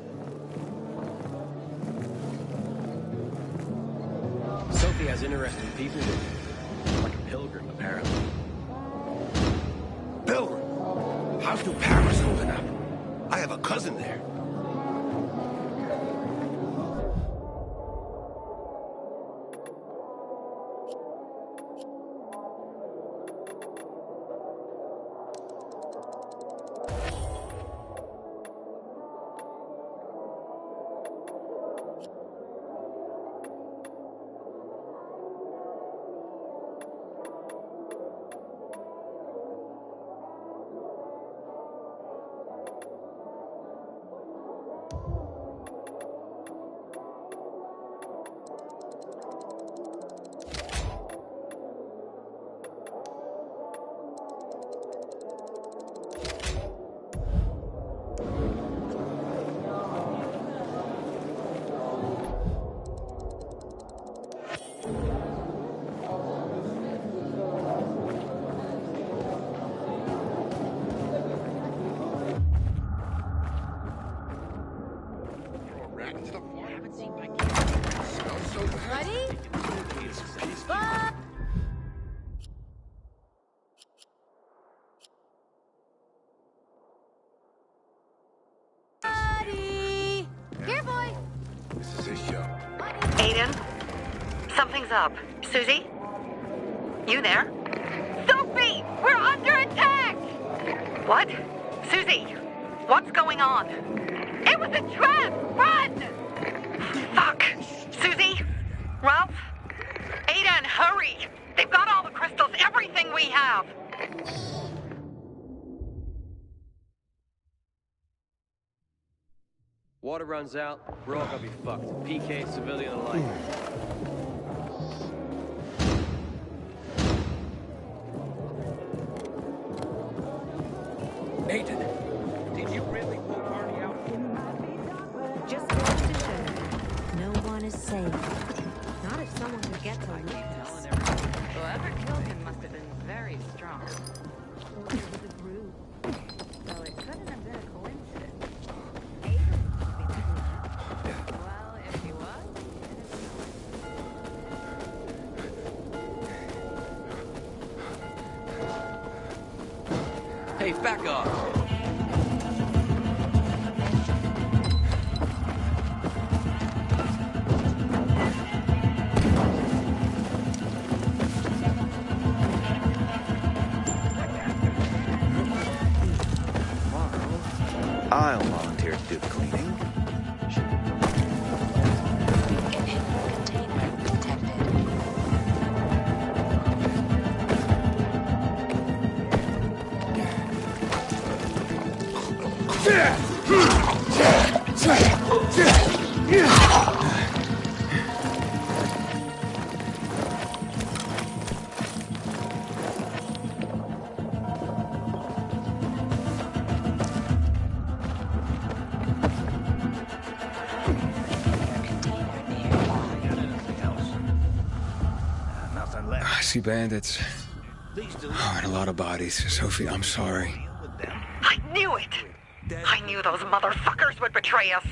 Sophie has interesting people with her. Like a pilgrim, apparently. Pilgrim? How's New Paris holding up? I have a cousin there. Something's up. Susie? You there? Sophie! We're under attack! What? Susie, what's going on? It was a trap! Run! Fuck! Susie? Ralph? Aiden, hurry! They've got all the crystals, everything we have! Water runs out, we're all gonna be fucked. PK, civilian alike. Nathan, did you really pull Barney out? Just go to show. No one is safe. Not if someone could get to witness. Whoever killed him must have been very strong. It was a group. So it couldn't have been a coincidence. Well, if he was, Hey, back off! I'll volunteer to do the cleaning. Mostly bandits. Oh, and a lot of bodies. Sophie, I'm sorry. I knew it! I knew those motherfuckers would betray us!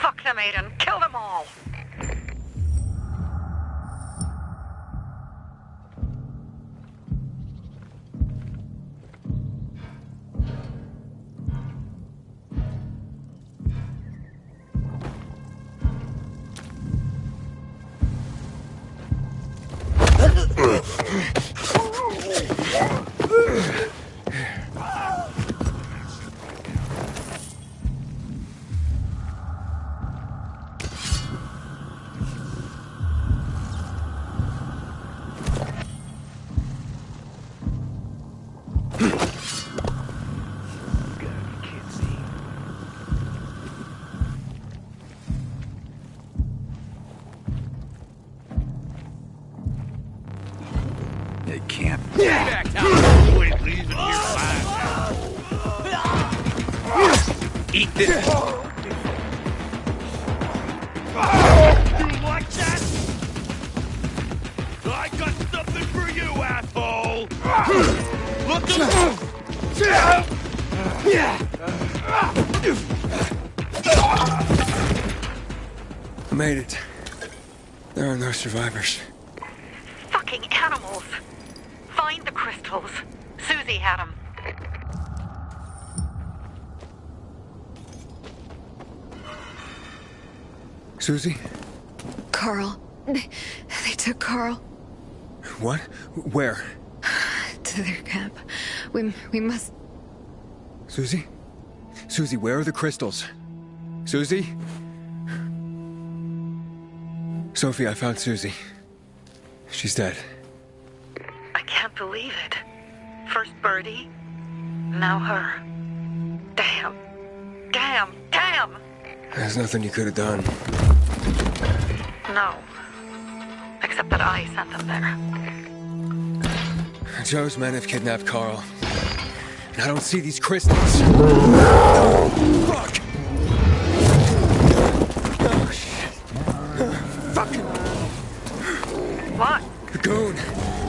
Fuck them, Aiden. Kill them all! They can't. Eat this. You like that? I got something for you, asshole! Look I made it. There are no survivors. Fucking animals! Find the crystals. Susie had them. Susie? Carl. They took Carl. What? Where? To their camp. We must... Susie? Susie, where are the crystals? Susie? Sophie, I found Susie. She's dead. I can't believe it. First Birdie, now her. Damn. Damn. Damn! There's nothing you could have done. No. Except that I sent them there. Joe's men have kidnapped Carl. And I don't see these crystals. Fuck! Oh, shit. Fucking... What? The goon.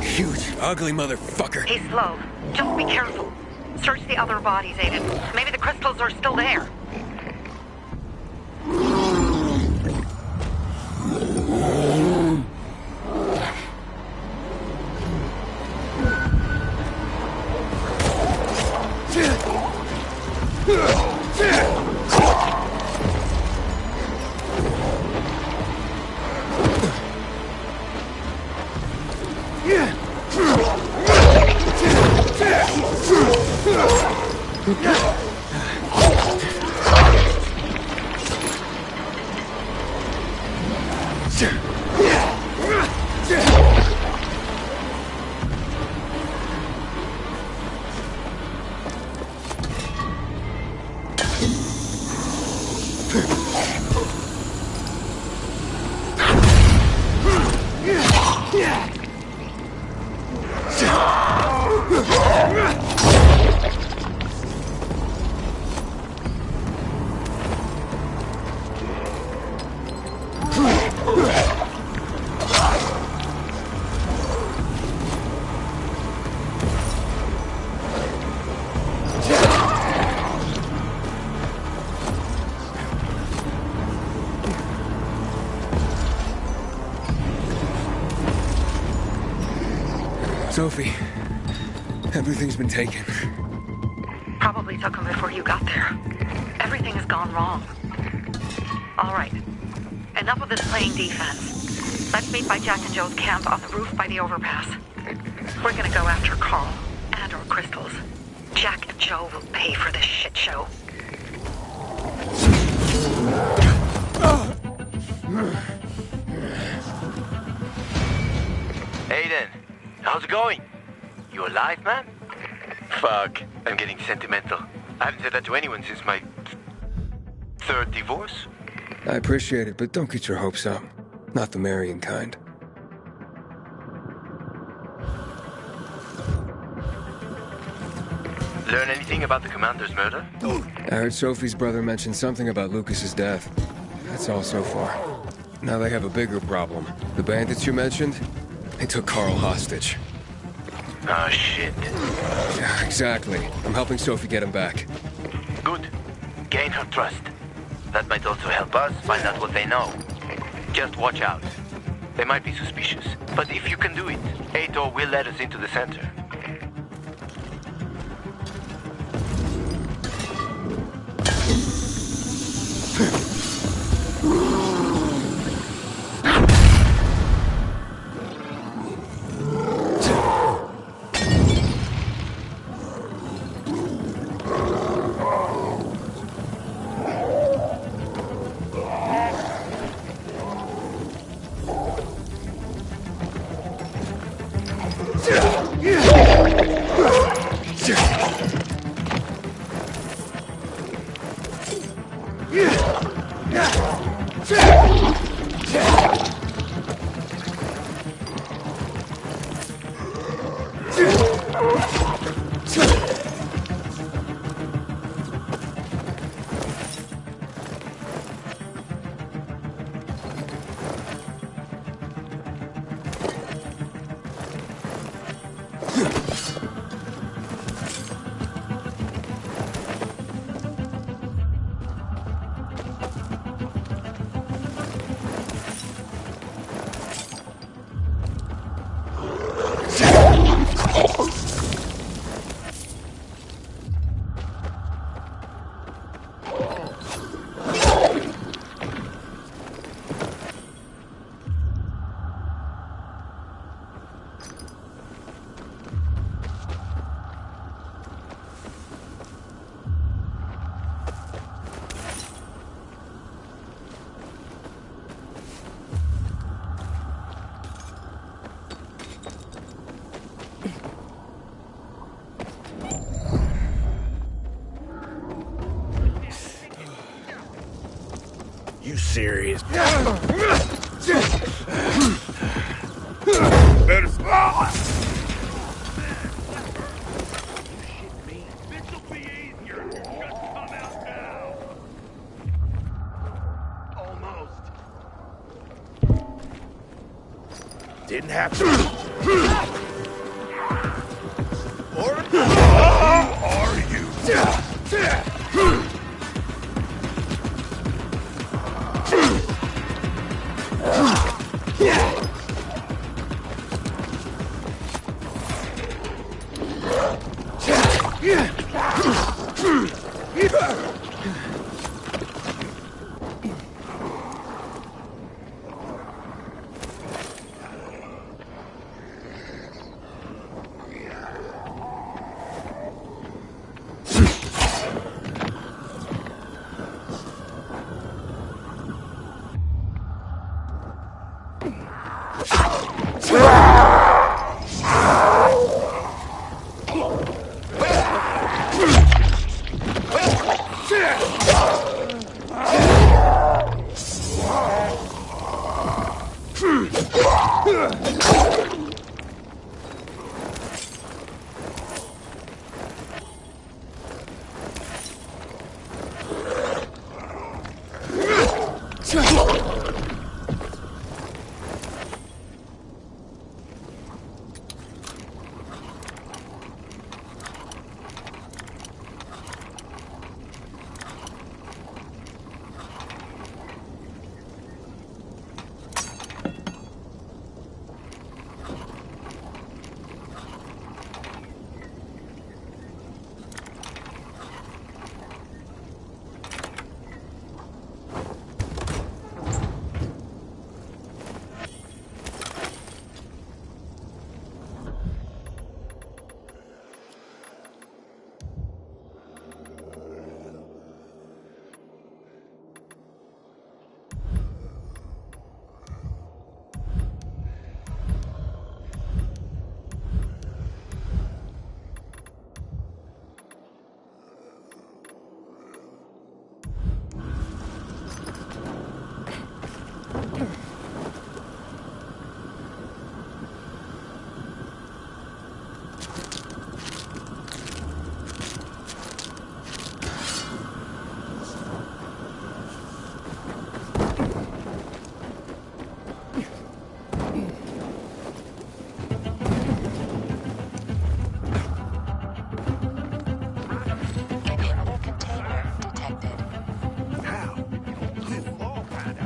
Huge, ugly motherfucker. He's slow. Just be careful. Search the other bodies, Aiden. Maybe the crystals are still there. Sophie, everything's been taken. Probably took them before you got there. Everything has gone wrong. All right. Enough of this playing defense. Let's meet by Jack and Joe's camp on the roof by the overpass. We're gonna go after Carl and our crystals. Jack and Joe will pay for this shit show. Aiden, how's it going? You alive, man? Fuck, I'm getting sentimental. I haven't said that to anyone since my third divorce. I appreciate it, but don't get your hopes up. Not the marrying kind. Learn anything about the commander's murder? I heard Sophie's brother mention something about Lucas's death. That's all so far. Now they have a bigger problem. The bandits you mentioned? They took Carl hostage. Oh, shit. Yeah, exactly. I'm helping Sophie get him back. Good. Gain her trust. That might also help us find out what they know. Just watch out. They might be suspicious. But if you can do it, Aitor will let us into the center. You serious? Didn't have to. Are you?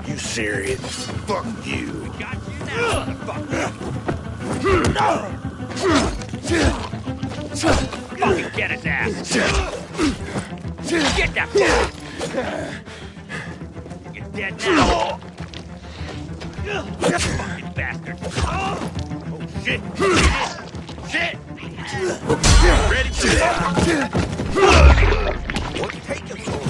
You serious? Fuck you. Got you now, motherfucker. Fucking get his ass. Get that fuck. You're dead now. Fucking bastard. Oh shit. Shit. Ready for this? What's taking so long?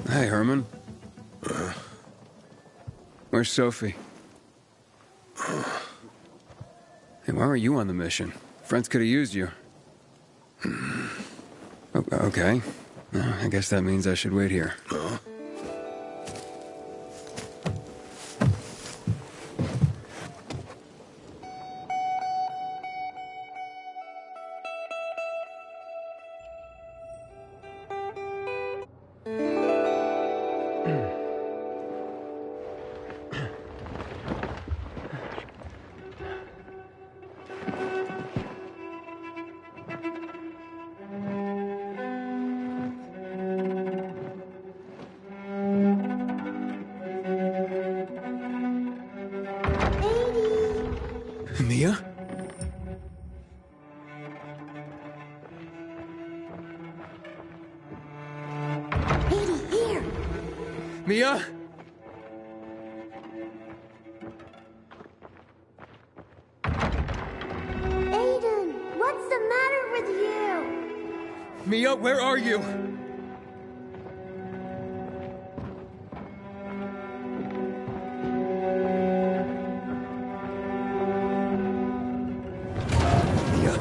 Hey, Herman. Where's Sophie? Hey, why were you on the mission? Friends could have used you. Okay. I guess that means I should wait here. Mia? Edie, here! Mia? Aiden, what's the matter with you? Mia, where are you? Mia.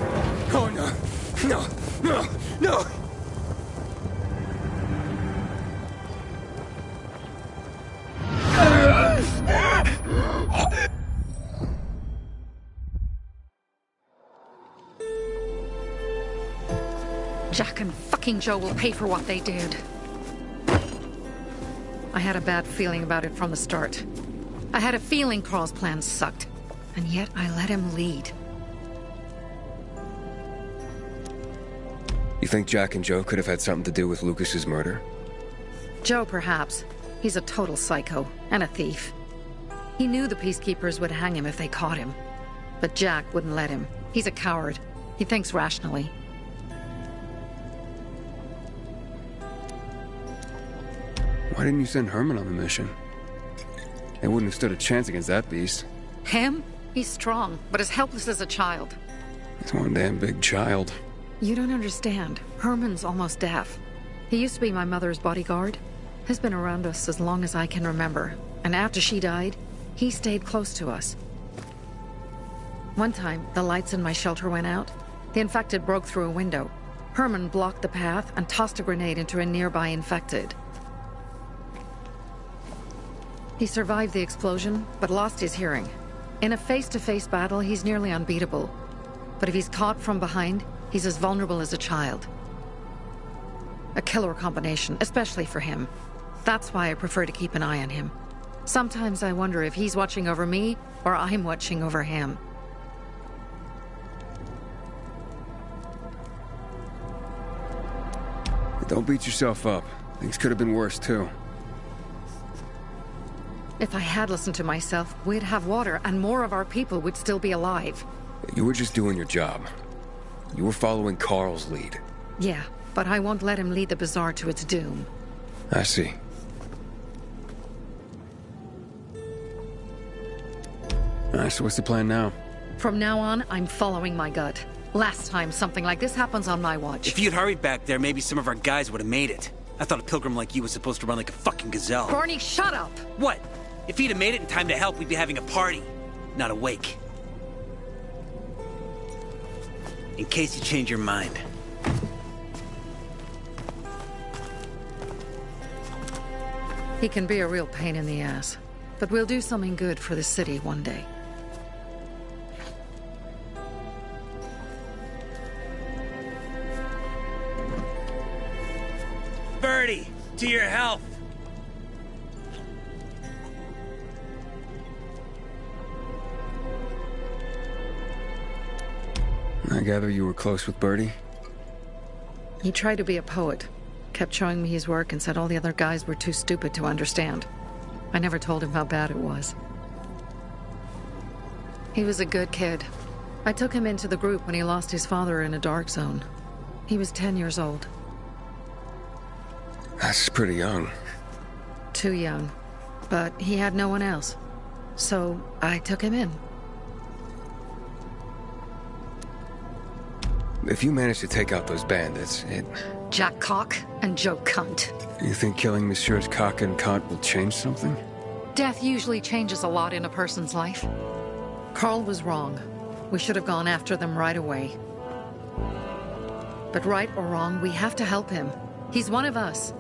Oh no. No. No. No. Jack and fucking Joe will pay for what they did. I had a bad feeling about it from the start. I had a feeling Carl's plan sucked, and yet I let him lead. You think Jack and Joe could have had something to do with Lucas's murder? Joe, perhaps. He's a total psycho and a thief. He knew the Peacekeepers would hang him if they caught him. But Jack wouldn't let him. He's a coward. He thinks rationally. Why didn't you send Herman on the mission? They wouldn't have stood a chance against that beast. Him? He's strong, but as helpless as a child. He's one damn big child. You don't understand. Herman's almost deaf. He used to be my mother's bodyguard. Has been around us as long as I can remember. And after she died, he stayed close to us. One time, the lights in my shelter went out. The infected broke through a window. Herman blocked the path and tossed a grenade into a nearby infected. He survived the explosion, but lost his hearing. In a face-to-face battle, he's nearly unbeatable. But if he's caught from behind, he's as vulnerable as a child. A killer combination, especially for him. That's why I prefer to keep an eye on him. Sometimes I wonder if he's watching over me, or I'm watching over him. Don't beat yourself up. Things could have been worse, too. If I had listened to myself, we'd have water, and more of our people would still be alive. You were just doing your job. You were following Carl's lead. Yeah, but I won't let him lead the Bazaar to its doom. I see. Alright, so what's the plan now? From now on, I'm following my gut. Last time something like this happens on my watch. If you'd hurried back there, maybe some of our guys would have made it. I thought a pilgrim like you was supposed to run like a fucking gazelle. Barney, shut up! What? If he'd have made it in time to help, we'd be having a party, not a wake. In case you change your mind. He can be a real pain in the ass, but we'll do something good for the city one day. Birdie, to your health. I gather you were close with Birdie? He tried to be a poet, kept showing me his work and said all the other guys were too stupid to understand. I never told him how bad it was. He was a good kid. I took him into the group when he lost his father in a dark zone. He was 10 years old. That's pretty young. Too young. But he had no one else. So I took him in. If you manage to take out those bandits, Jack Cock and Joe Cunt. You think killing Messieurs Cock and Cunt will change something? Death usually changes a lot in a person's life. Carl was wrong. We should have gone after them right away. But right or wrong, we have to help him. He's one of us.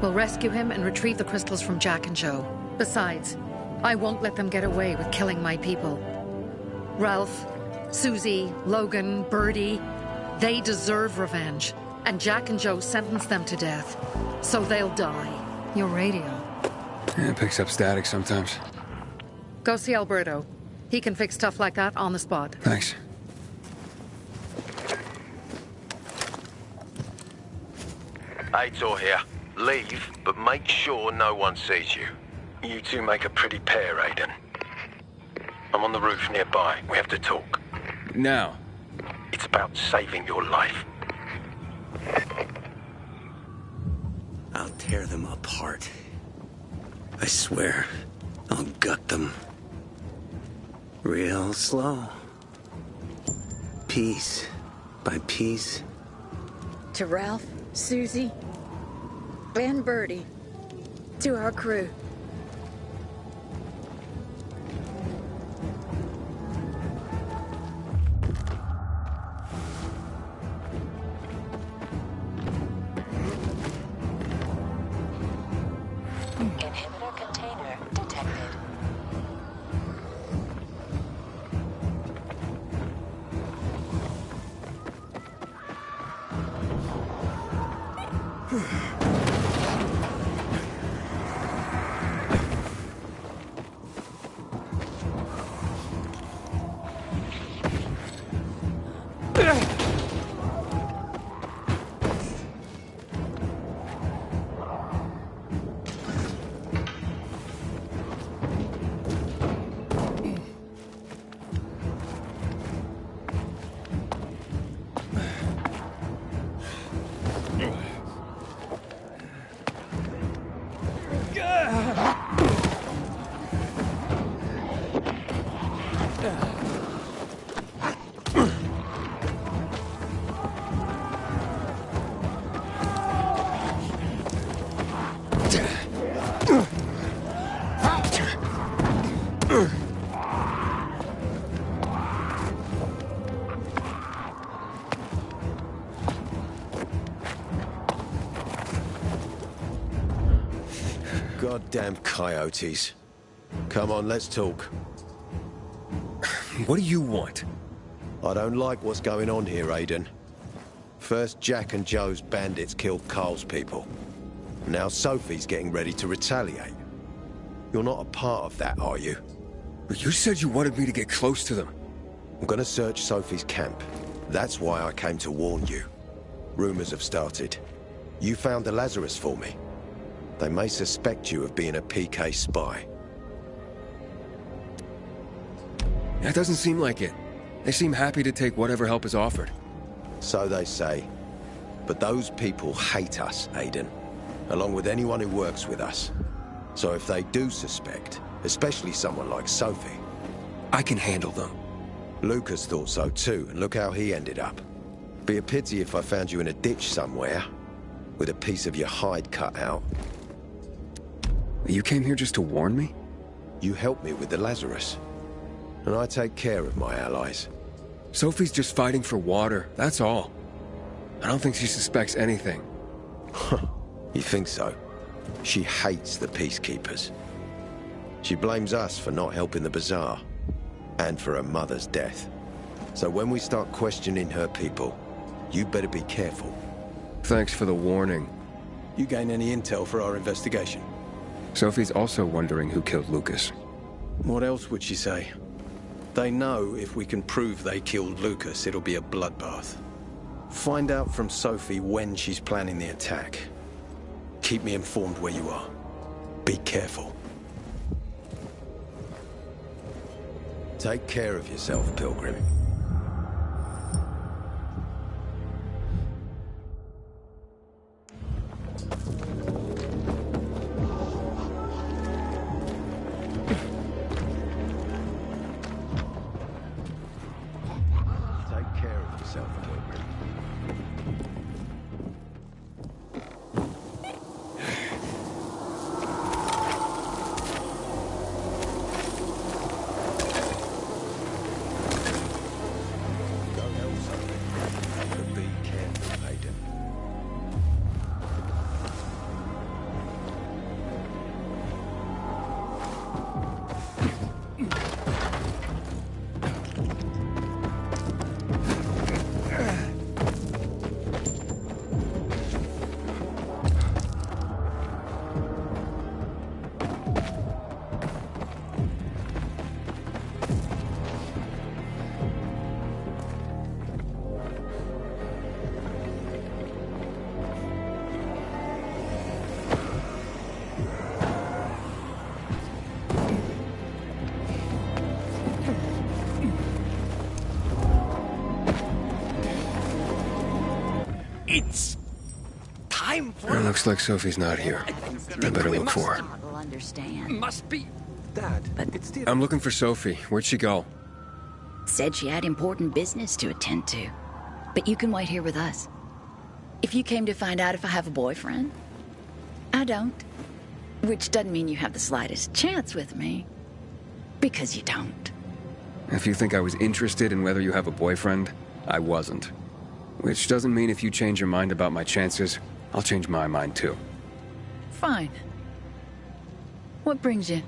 We'll rescue him and retrieve the crystals from Jack and Joe. Besides, I won't let them get away with killing my people. Ralph, Susie, Logan, Birdie, they deserve revenge. And Jack and Joe sentenced them to death. So they'll die. Your radio. Yeah, it picks up static sometimes. Go see Alberto. He can fix stuff like that on the spot. Thanks. Aitor here. Leave, but make sure no one sees you. You two make a pretty pair, Aiden. I'm on the roof nearby. We have to talk. Now. It's about saving your life. I'll tear them apart. I swear, I'll gut them. Real slow. Piece by piece. To Ralph, Susie, and Birdie. To our crew. Inhibitor container detected. Goddamn coyotes. Come on, let's talk. What do you want? I don't like what's going on here, Aiden. First, Jack and Joe's bandits killed Carl's people. Now Sophie's getting ready to retaliate. You're not a part of that, are you? But you said you wanted me to get close to them. I'm gonna search Sophie's camp. That's why I came to warn you. Rumors have started. You found the Lazarus for me. They may suspect you of being a PK spy. That doesn't seem like it. They seem happy to take whatever help is offered. So they say. But those people hate us, Aiden. Along with anyone who works with us. So if they do suspect, especially someone like Sophie... I can handle them. Lucas thought so too, and look how he ended up. Be a pity if I found you in a ditch somewhere, with a piece of your hide cut out. You came here just to warn me? You helped me with the Lazarus. And I take care of my allies. Sophie's just fighting for water, that's all. I don't think she suspects anything. You think so? She hates the Peacekeepers. She blames us for not helping the Bazaar. And for her mother's death. So when we start questioning her people, you better be careful. Thanks for the warning. You gain any intel for our investigation? Sophie's also wondering who killed Lucas. What else would she say? They know if we can prove they killed Lucas, it'll be a bloodbath. Find out from Sophie when she's planning the attack. Keep me informed where you are. Be careful. Take care of yourself, Pilgrim. Take care of yourself, Pilgrim. It's time for... It looks like Sophie's not here. I better look for her. Will understand. Must be... Dad, it's the... I'm looking for Sophie. Where'd she go? Said she had important business to attend to. But you can wait here with us. If you came to find out if I have a boyfriend, I don't. Which doesn't mean you have the slightest chance with me. Because you don't. If you think I was interested in whether you have a boyfriend, I wasn't. Which doesn't mean if you change your mind about my chances, I'll change my mind too. Fine. What brings you?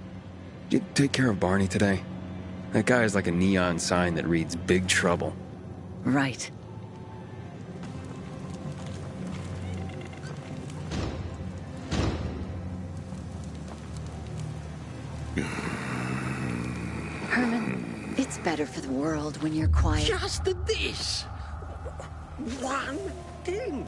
Did you take care of Barney today? That guy is like a neon sign that reads Big Trouble. Right. Herman, it's better for the world when you're quiet. Just this. One thing.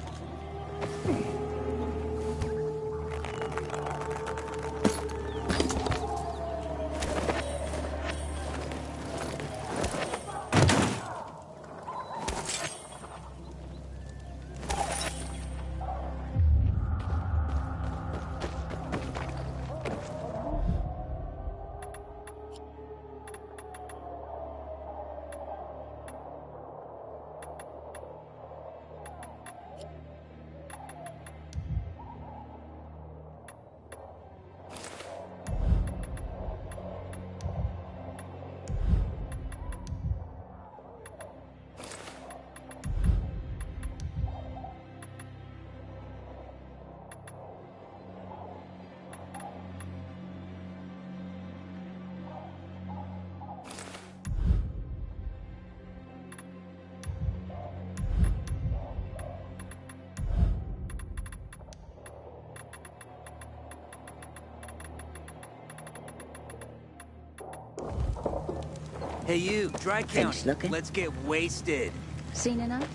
Hey you, dry count. Finished looking? Let's get wasted. Seen enough?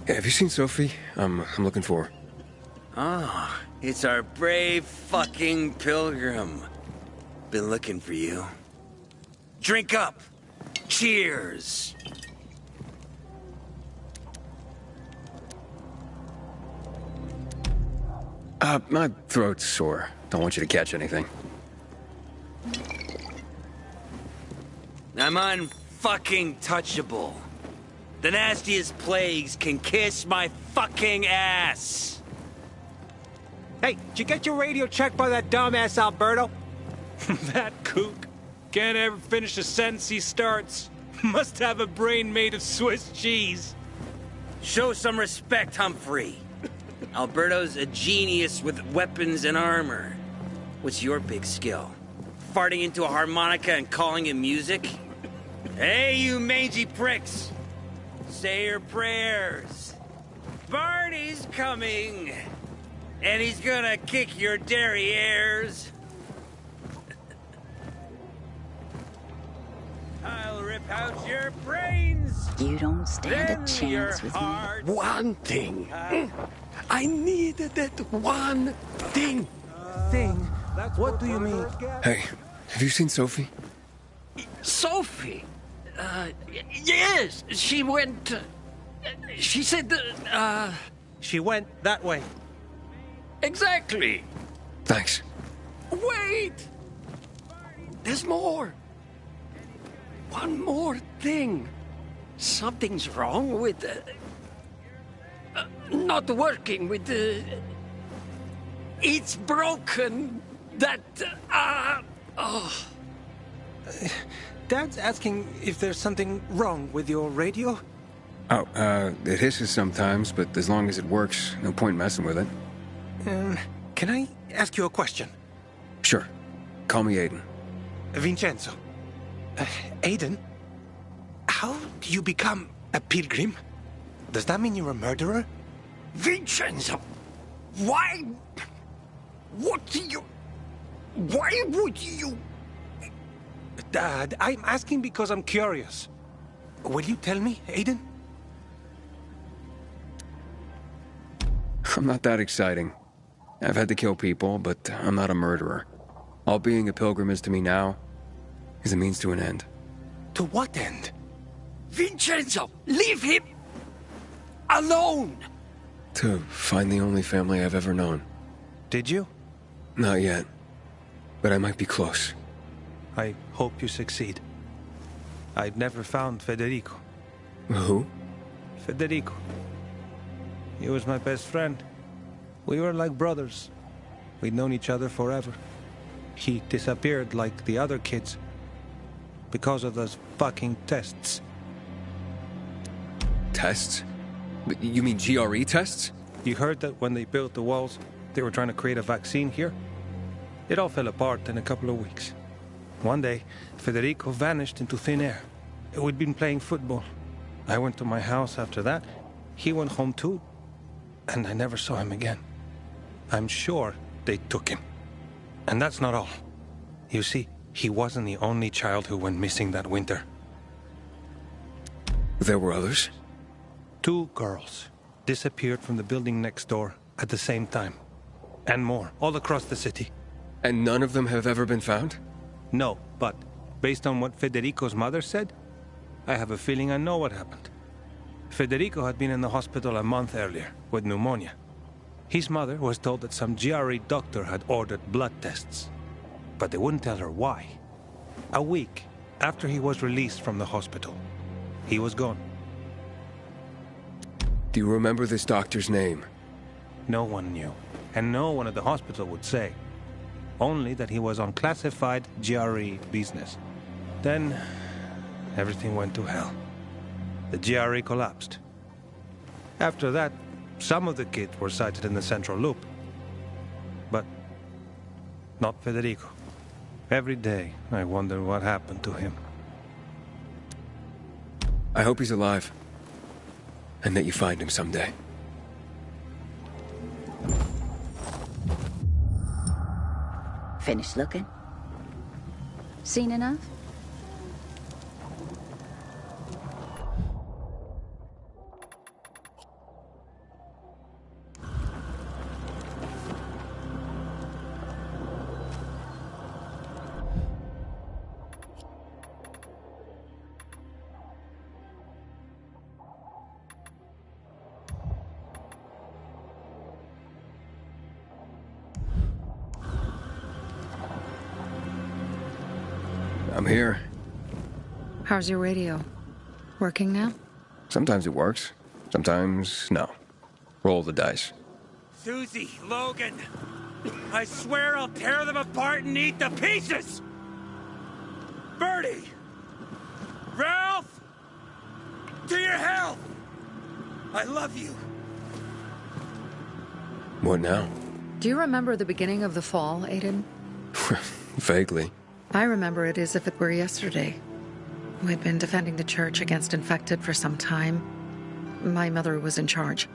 Hey, have you seen Sophie? I'm looking for her. Ah, it's our brave fucking pilgrim. Been looking for you. Drink up. Cheers. My throat's sore. Don't want you to catch anything. I'm unfucking touchable. The nastiest plagues can kiss my fucking ass. Hey, did you get your radio checked by that dumbass Alberto? That kook. Can't ever finish a sentence he starts. Must have a brain made of Swiss cheese. Show some respect, Humphrey. Alberto's a genius with weapons and armor. What's your big skill? Farting into a harmonica and calling it music? Hey, you mangy pricks! Say your prayers. Barney's coming! And he's gonna kick your derrieres. I'll rip out your brains! You don't stand Then a chance with me. One thing. I needed that one thing. Thing? What do you mean? Hey, have you seen Sophie? Sophie? Yes, she went... she said, She went that way. Exactly. Thanks. Wait! There's more. One more thing. Something's wrong with... not working with the... It's broken. That... oh... Dad's asking if there's something wrong with your radio? Oh, it hisses sometimes, but as long as it works, no point messing with it. Can I ask you a question? Sure. Call me Aiden. Vincenzo. Aiden? How do you become a pilgrim? Does that mean you're a murderer? Vincenzo! Why... what do you... why would you... Dad, I'm asking because I'm curious. Will you tell me, Aiden? I'm not that exciting. I've had to kill people, but I'm not a murderer. All being a pilgrim is to me now is a means to an end. To what end? Vincenzo, leave him alone! To find the only family I've ever known. Did you? Not yet. But I might be close. I hope you succeed. I'd never found Federico. Who? Federico. He was my best friend. We were like brothers. We'd known each other forever. He disappeared like the other kids. Because of those fucking tests. Tests? You mean GRE tests? You heard that when they built the walls, they were trying to create a vaccine here? It all fell apart in a couple of weeks. One day, Federico vanished into thin air. We'd been playing football. I went to my house after that. He went home too. And I never saw him again. I'm sure they took him. And that's not all. You see, he wasn't the only child who went missing that winter. There were others? 2 girls disappeared from the building next door at the same time. And more, all across the city. And none of them have ever been found? No, but based on what Federico's mother said, I have a feeling I know what happened. Federico had been in the hospital a month earlier with pneumonia. His mother was told that some GRE doctor had ordered blood tests, but they wouldn't tell her why. A week after he was released from the hospital, he was gone. Do you remember this doctor's name? No one knew, and no one at the hospital would say. Only that he was on classified GRE business. Then, everything went to hell. The GRE collapsed. After that, some of the kids were sighted in the central loop. But not Federico. Every day, I wonder what happened to him. I hope he's alive. And that you find him someday. Finished looking? Seen enough? I'm here. How's your radio? Working now? Sometimes it works. Sometimes, no. Roll the dice. Susie, Logan, I swear I'll tear them apart and eat the pieces! Bertie! Ralph! To your health! I love you. What now? Do you remember the beginning of the fall, Aiden? Vaguely. I remember it as if it were yesterday. We'd been defending the church against infected for some time. My mother was in charge.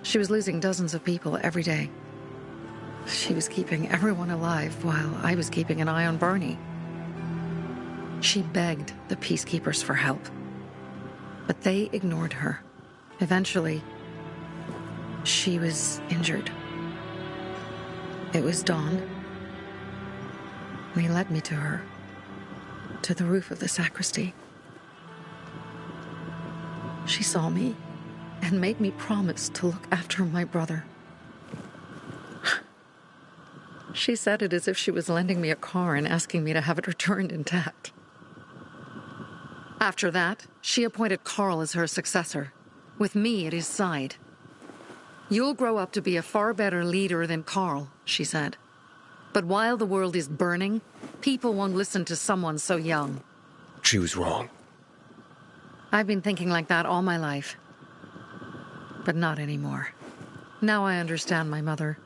She was losing dozens of people every day. She was keeping everyone alive while I was keeping an eye on Barney. She begged the peacekeepers for help, but they ignored her. Eventually, she was injured. It was dawn. He led me to her, to the roof of the sacristy. She saw me and made me promise to look after my brother. She said it as if she was lending me a car and asking me to have it returned intact. After that, she appointed Carl as her successor, with me at his side. You'll grow up to be a far better leader than Carl, she said. But while the world is burning, people won't listen to someone so young. She was wrong. I've been thinking like that all my life. But not anymore. Now I understand my mother.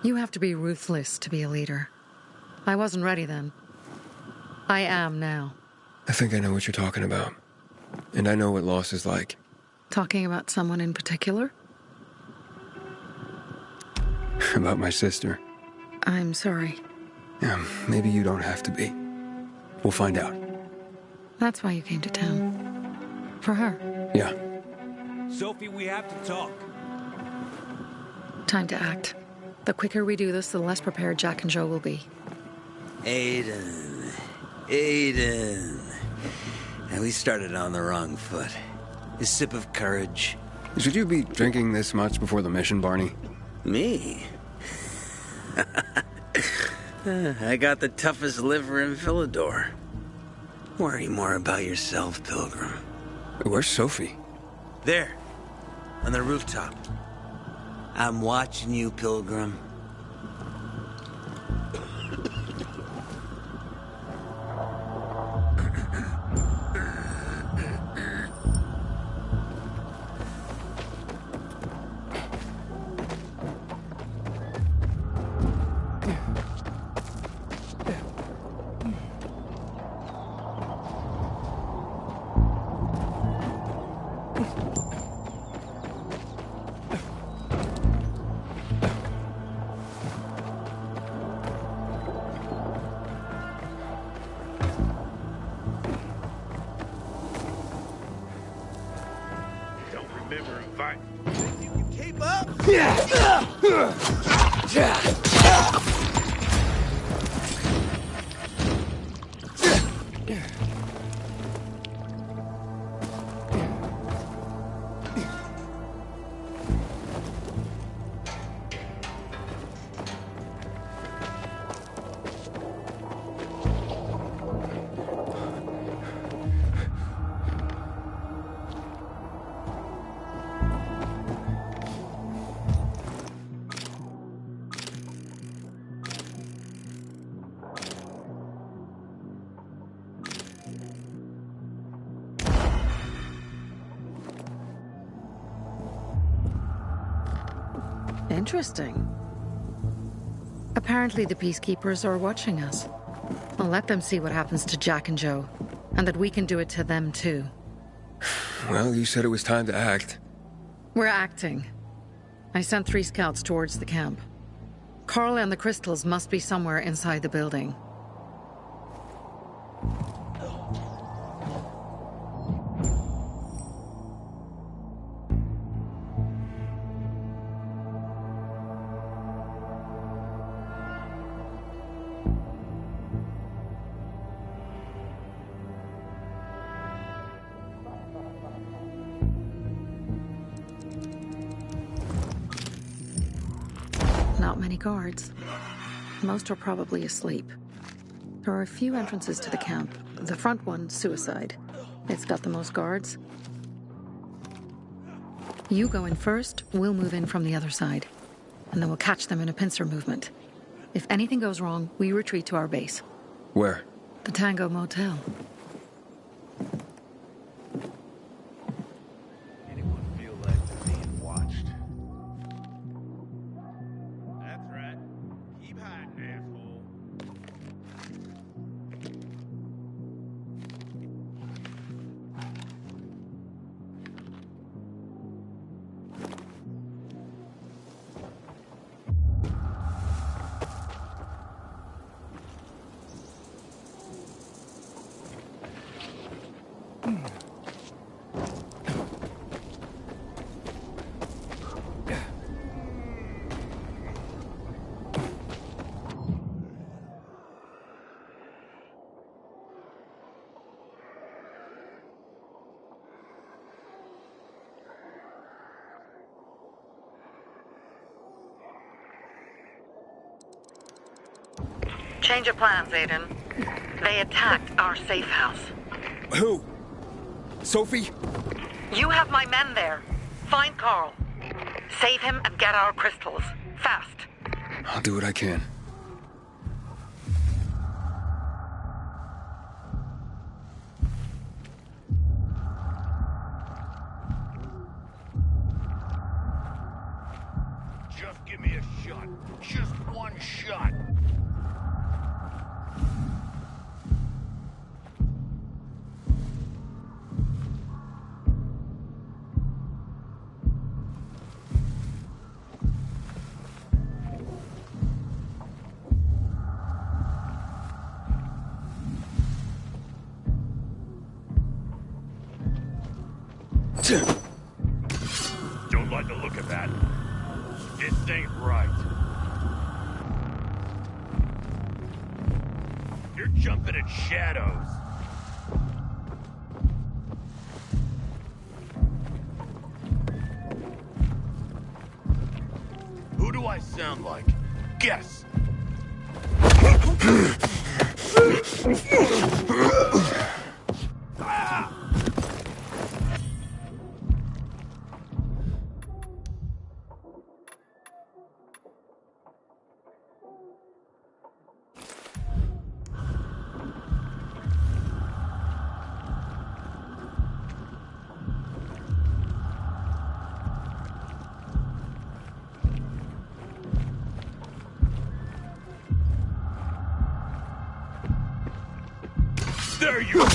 You have to be ruthless to be a leader. I wasn't ready then. I am now. I think I know what you're talking about. And I know what loss is like. Talking about someone in particular? About my sister. I'm sorry. Yeah, maybe you don't have to be. We'll find out. That's why you came to town. For her. Yeah. Sophie, we have to talk. Time to act. The quicker we do this, the less prepared Jack and Joe will be. Aiden. And we started on the wrong foot. A sip of courage, Should you be drinking this much before the mission, Barney? Me? I got the toughest liver in Villador. Worry more about yourself, Pilgrim. Where's Sophie? There, on the rooftop. I'm watching you, Pilgrim. Interesting. Apparently the Peacekeepers are watching us. I'll let them see what happens to Jack and Joe, and that we can do it to them too. Well, you said it was time to act. We're acting. I sent 3 scouts towards the camp. Carl and the crystals must be somewhere inside the building. Not many guards. Most are probably asleep. There are a few entrances to the camp. The front one, suicide. It's got the most guards. You go in first, we'll move in from the other side. And then we'll catch them in a pincer movement. If anything goes wrong, we retreat to our base. Where? The Tango Motel. Anyone feel like they're being watched? That's right. Keep hiding, asshole. Change of plans, Aiden. They attacked our safe house. Who? Sophie? You have my men there. Find Carl. Save him and get our crystals. Fast. I'll do what I can. Just give me a shot. Just one shot. Don't like the look of that. This ain't right. You're jumping at shadows. sound like? Guess. There you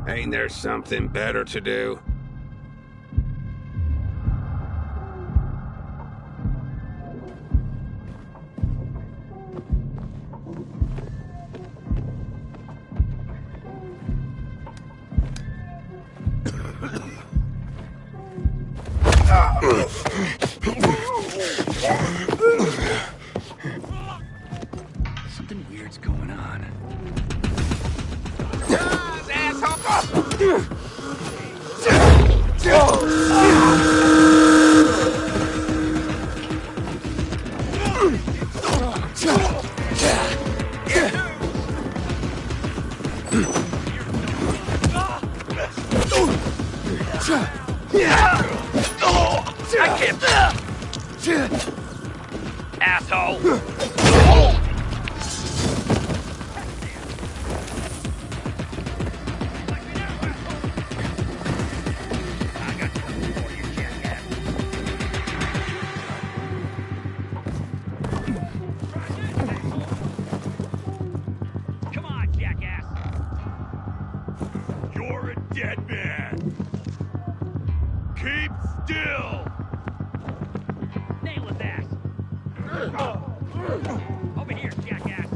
Ain't there something better to do? Something weird's going on. I can't. Asshole. You're a dead man. Keep still. Nail his ass. Over here, jackass.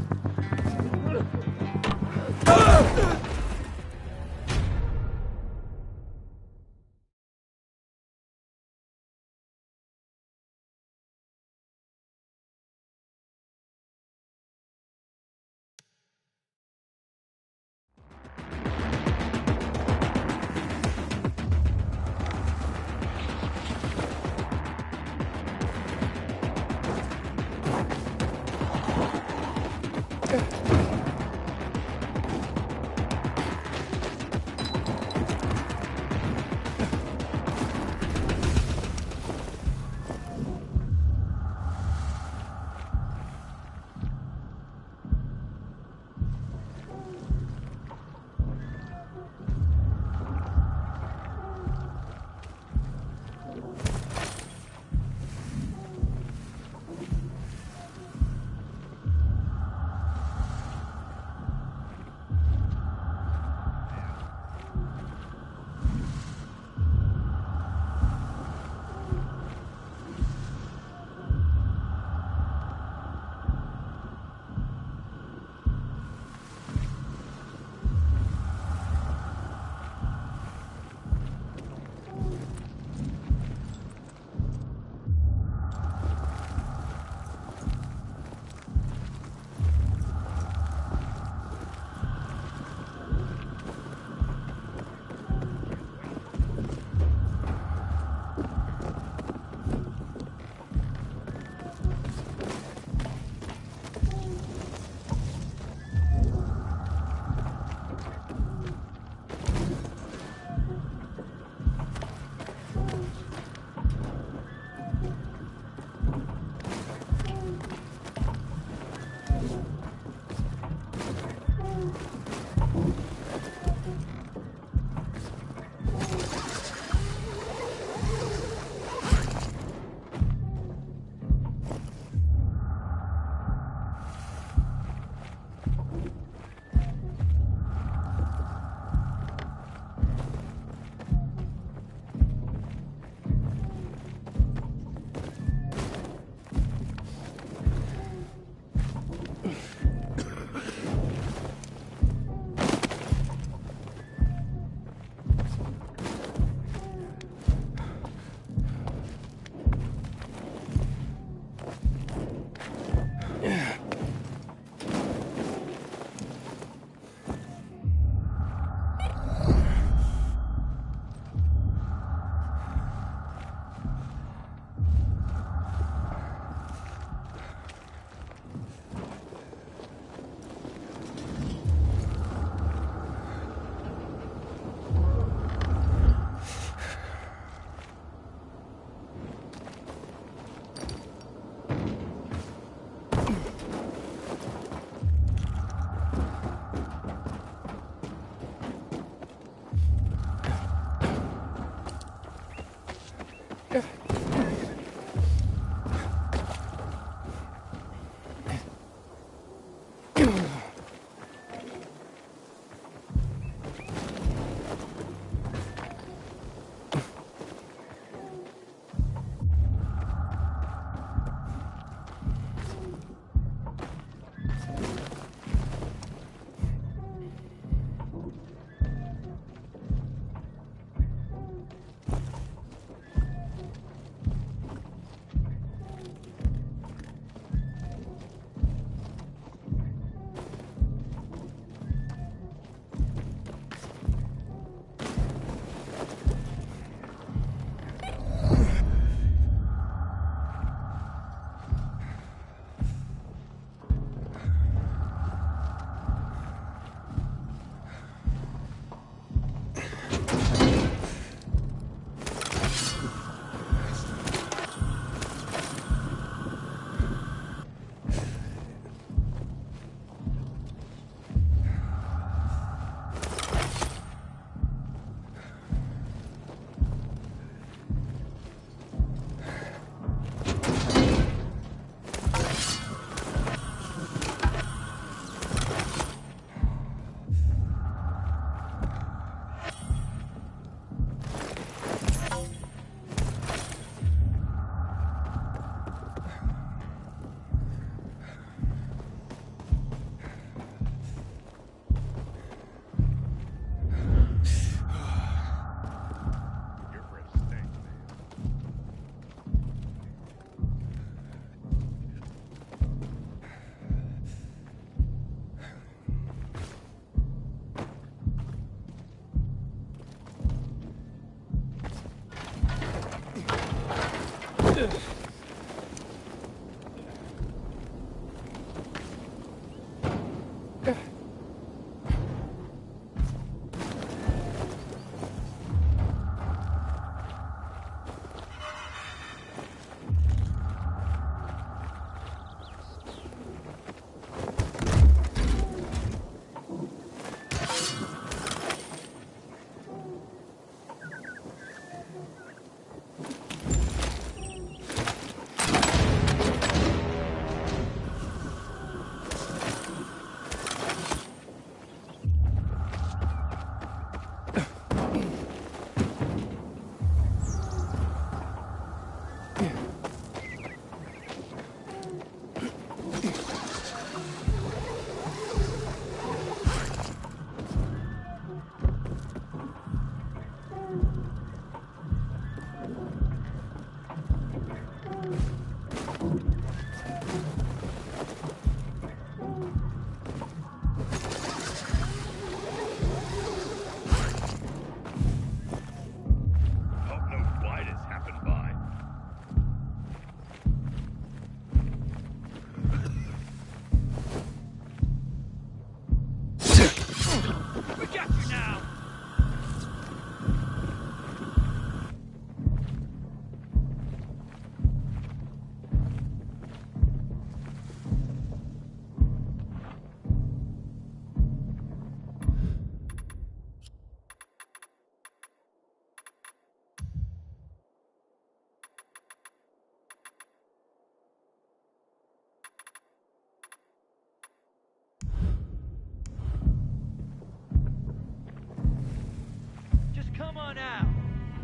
Come on out,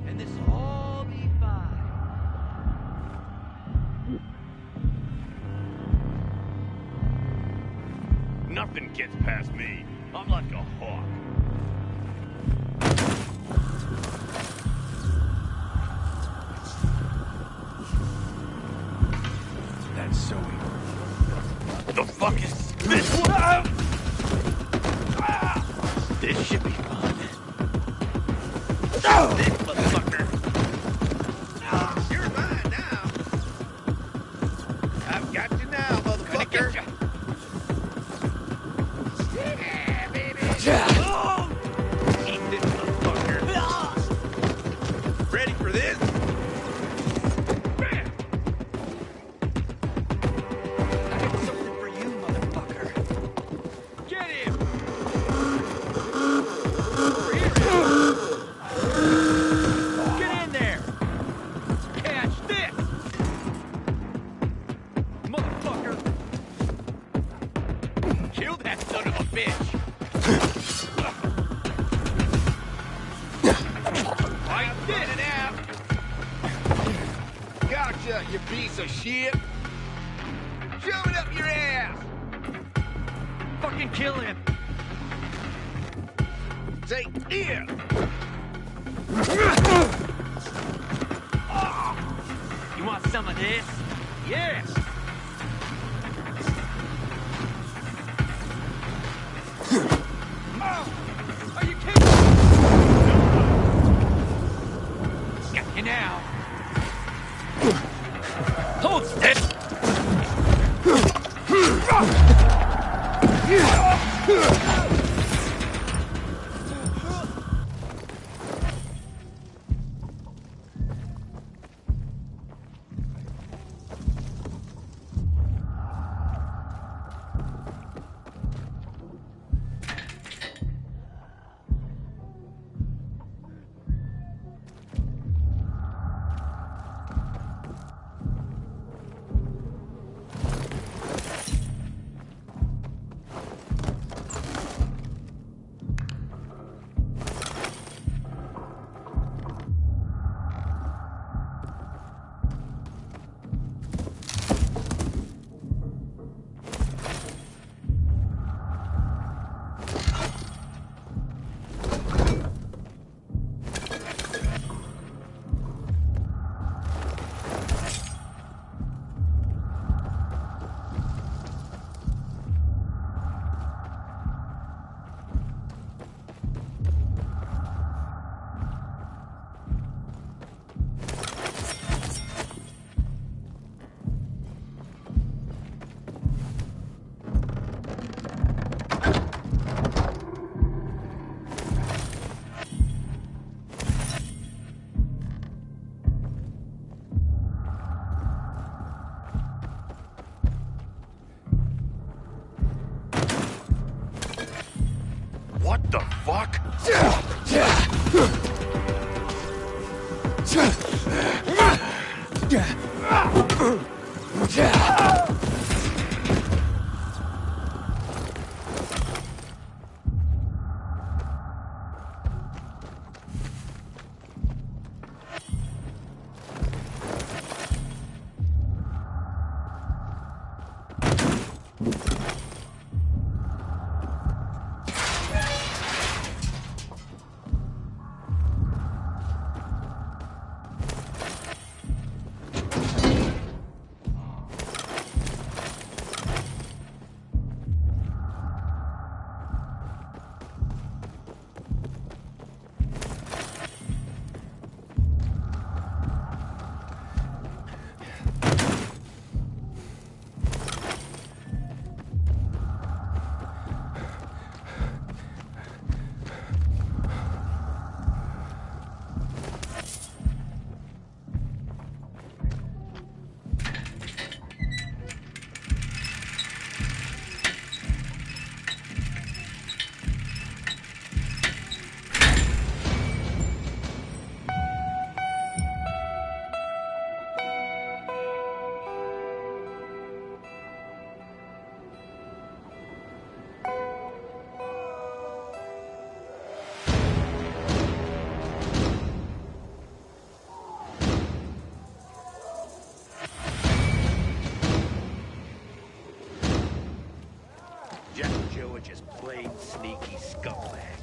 and this will all be fine. Nothing gets past me. I'm like a hawk. That's so evil. What the fuck is this? This should be fun. This motherfucker. You're mine now. I've got you now, motherfucker. Yeah, baby. Eat this motherfucker. Ready for this? Bam. I got something for you, motherfucker. Get him. Over here. Get in there! Catch this! Motherfucker! Kill that son of a bitch! I did it out! Gotcha, you piece of shit! Shove it up your ass! Fucking kill him! Say, here! You want some of this? Yes! Are you kidding? Got you now. Hold still! fuck? Jack and Joe are just plain sneaky scumbags.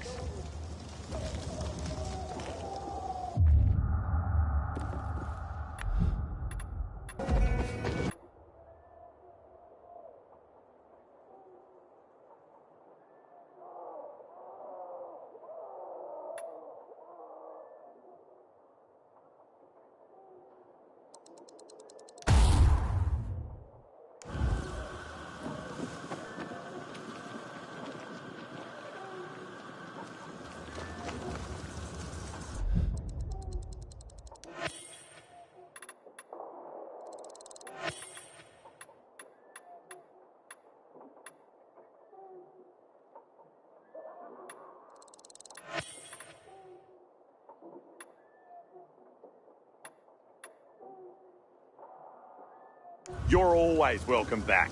You're always welcome back.